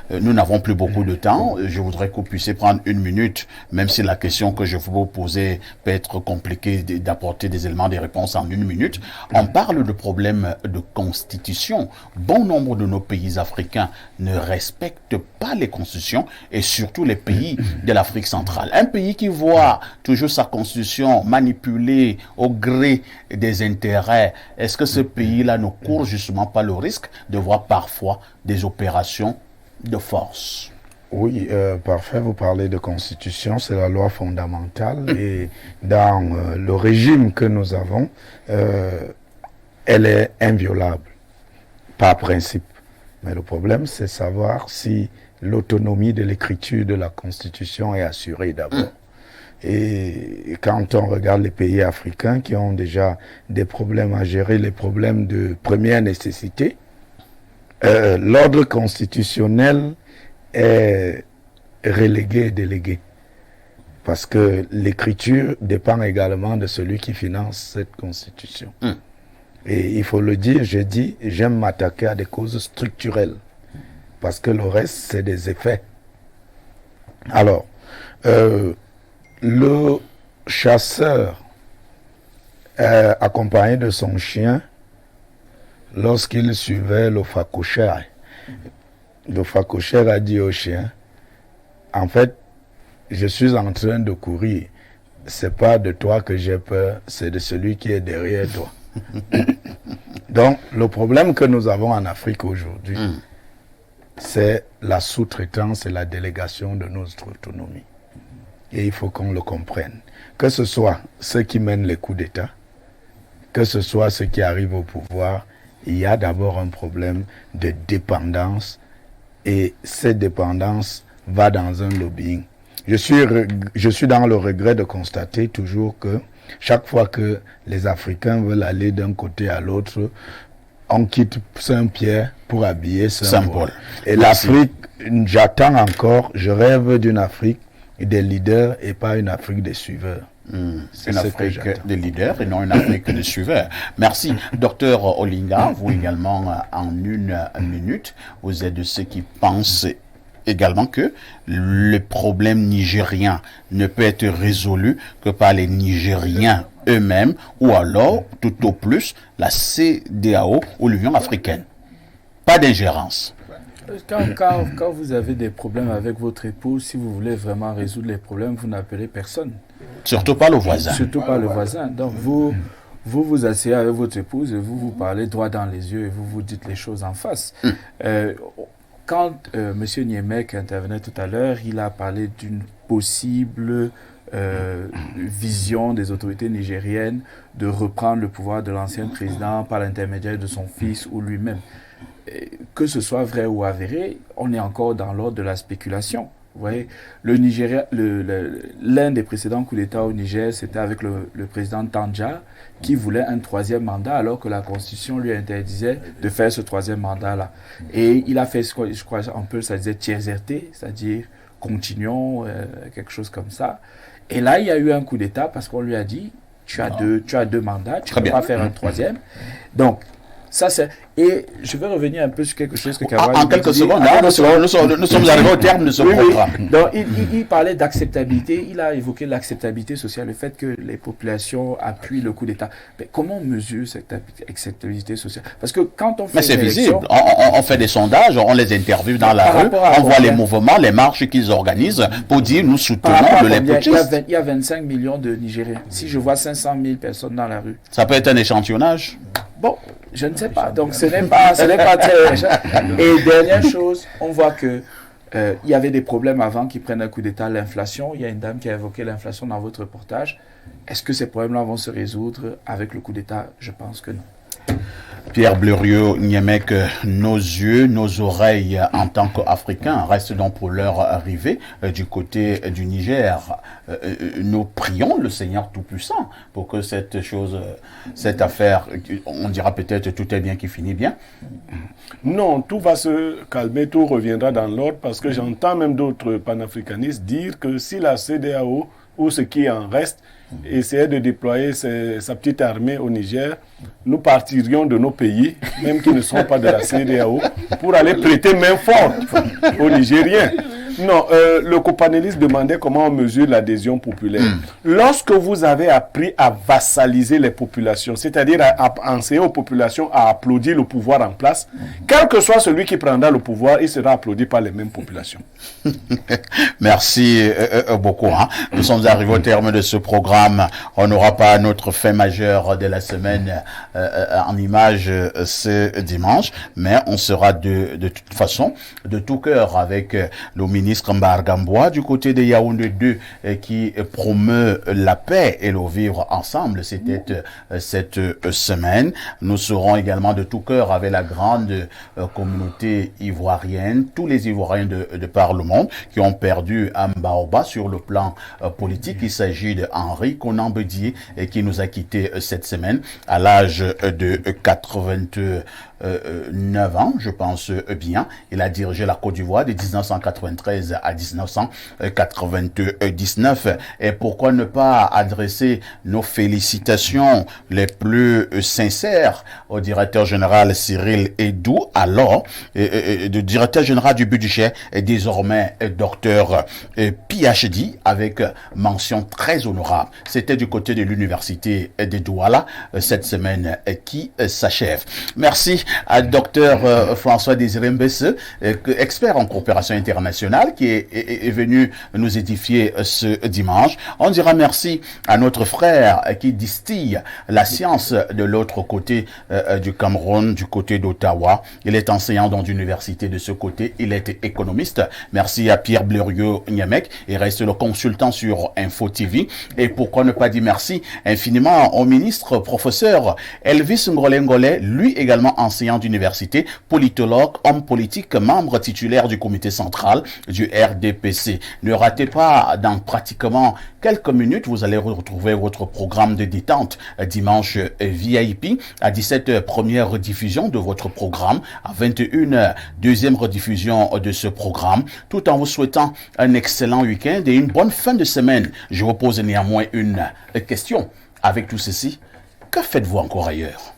nous n'avons plus beaucoup de temps. Je voudrais que vous puissiez prendre une minute, même si la question que je vous poser peut être compliquée d'apporter des éléments, des réponses en une minute. On parle de problèmes de constitution. Bon nombre de nos pays africains ne respectent pas les constitutions et surtout les pays de l'Afrique centrale. Un pays qui voit toujours sa constitution manipulée au gré des intérêts, est-ce que ce pays-là ne court justement pas le risque de voir parfois des opérations de force? Oui, parfait, vous parlez de constitution, c'est la loi fondamentale et dans le régime que nous avons, elle est inviolable, par principe. Mais le problème, c'est savoir si l'autonomie de l'écriture de la Constitution est assurée d'abord. Et quand on regarde les pays africains qui ont déjà des problèmes à gérer, les problèmes de première nécessité, l'ordre constitutionnel est relégué et délégué. Parce que l'écriture dépend également de celui qui finance cette Constitution. Et il faut le dire, je dis, j'aime m'attaquer à des causes structurelles. Parce que le reste, c'est des effets. Alors, le chasseur, accompagné de son chien, lorsqu'il suivait le phacochère a dit au chien, en fait, je suis en train de courir. C'est pas de toi que j'ai peur, c'est de celui qui est derrière toi. Donc, le problème que nous avons en Afrique aujourd'hui, c'est la sous-traitance et la délégation de notre autonomie. Et il faut qu'on le comprenne. Que ce soit ceux qui mènent les coups d'État, que ce soit ceux qui arrivent au pouvoir, il y a d'abord un problème de dépendance et cette dépendance va dans un lobbying. Je suis dans le regret de constater toujours que chaque fois que les Africains veulent aller d'un côté à l'autre, on quitte Saint-Pierre pour habiller Saint-Paul. Et l'Afrique, j'attends encore, je rêve d'une Afrique des leaders et pas une Afrique des suiveurs. Une Afrique des leaders et non une Afrique des suiveurs. Merci. Docteur Olinga, vous également en une minute, vous êtes de ceux qui pensent également que le problème nigérien ne peut être résolu que par les Nigériens eux-mêmes ou alors, tout au plus, la CEDEAO ou l'Union africaine. Pas d'ingérence. Quand vous avez des problèmes avec votre épouse, si vous voulez vraiment résoudre les problèmes, vous n'appelez personne. Surtout pas le voisin. Surtout pas le voisin. Donc vous asseyez avec votre épouse et vous parlez droit dans les yeux et vous dites les choses en face. Quand M. Niemek intervenait tout à l'heure, il a parlé d'une possible vision des autorités nigériennes de reprendre le pouvoir de l'ancien président par l'intermédiaire de son fils ou lui-même. Que ce soit vrai ou avéré, on est encore dans l'ordre de la spéculation. Vous voyez, le Nigeria, l'un des précédents coups d'État au Niger, c'était avec le président Tandja qui voulait un troisième mandat alors que la Constitution lui interdisait de faire ce troisième mandat-là. Et il a fait, je crois, un peu, ça disait tiers-erté, c'est-à-dire continuons, quelque chose comme ça. Et là, il y a eu un coup d'État parce qu'on lui a dit, tu as deux mandats, tu ne peux pas faire un troisième. Donc, ça c'est... Et je vais revenir un peu sur quelque chose que Kawai... En quelques secondes, nous sommes arrivés au terme de ce programme. Oui. Donc, il parlait d'acceptabilité, il a évoqué l'acceptabilité sociale, le fait que les populations appuient le coup d'État. Mais comment on mesure cette acceptabilité sociale? Parce que quand on fait... Mais c'est visible. On fait des sondages, on les interviewe dans la rue, on voit les mouvements, les marches qu'ils organisent pour dire nous soutenons le népotisme. Il y a 25 millions de Nigériens. Si je vois 500 000 personnes dans la rue... Ça peut être un échantillonnage? Bon, je ne sais pas. Donc, ce n'est pas très... Et dernière chose, on voit que il y avait des problèmes avant qu'ils prennent un coup d'État, l'inflation. Il y a une dame qui a évoqué l'inflation dans votre reportage. Est-ce que ces problèmes-là vont se résoudre avec le coup d'État? Je pense que non. Pierre Bleriot-Niemek, nos yeux, nos oreilles en tant qu'Africains restent donc pour leur arrivée du côté du Niger. Nous prions le Seigneur Tout-Puissant pour que cette chose, cette affaire, on dira peut-être tout est bien qui finit bien. Non, tout va se calmer, tout reviendra dans l'ordre parce que j'entends même d'autres panafricanistes dire que si la CEDEAO ou ce qui en reste essayait de déployer sa petite armée au Niger, nous partirions de nos pays, même qui ne sont pas de la CEDEAO, pour aller prêter main forte aux Nigériens. Non, le copanéliste demandait comment on mesure l'adhésion populaire. Lorsque vous avez appris à vassaliser les populations, c'est-à-dire à enseigner aux populations à applaudir le pouvoir en place, quel que soit celui qui prendra le pouvoir, il sera applaudi par les mêmes populations. Merci beaucoup. Nous sommes arrivés au terme de ce programme. On n'aura pas notre fait majeur de la semaine en image ce dimanche, mais on sera de toute façon, de tout cœur avec le ministre Mbargambois du côté de Yaoundé 2 qui promeut la paix et le vivre ensemble. C'était cette semaine. Nous serons également de tout cœur avec la grande communauté ivoirienne, tous les Ivoiriens de par le monde qui ont perdu un baobab sur le plan politique. Il s'agit de Henri Konan Bedier qui nous a quittés cette semaine à l'âge de 89 ans, je pense bien. Il a dirigé la Côte d'Ivoire de 1993 à 1999. Et pourquoi ne pas adresser nos félicitations les plus sincères au directeur général Cyril Edou, alors le directeur général du budget est désormais docteur PhD avec mention très honorable. C'était du côté de l'université de Douala cette semaine qui s'achève. Merci à docteur François Désiré Mbesse, expert en coopération internationale, qui est venu nous édifier ce dimanche. On dira merci à notre frère qui distille la science de l'autre côté du Cameroun, du côté d'Ottawa. Il est enseignant dans l'université de ce côté. Il est économiste. Merci à Pierre Bleriot-Niemek. Il reste le consultant sur Info TV. Et pourquoi ne pas dire merci infiniment au ministre professeur Elvis Ngolengole, lui également enseignant d'université, politologue, homme politique, membre titulaire du comité central du RDPC. Ne ratez pas, dans pratiquement quelques minutes, vous allez retrouver votre programme de détente dimanche VIP. À 17h, première rediffusion de votre programme. À 21h, deuxième rediffusion de ce programme. Tout en vous souhaitant un excellent week-end et une bonne fin de semaine. Je vous pose néanmoins une question. Avec tout ceci, que faites-vous encore ailleurs?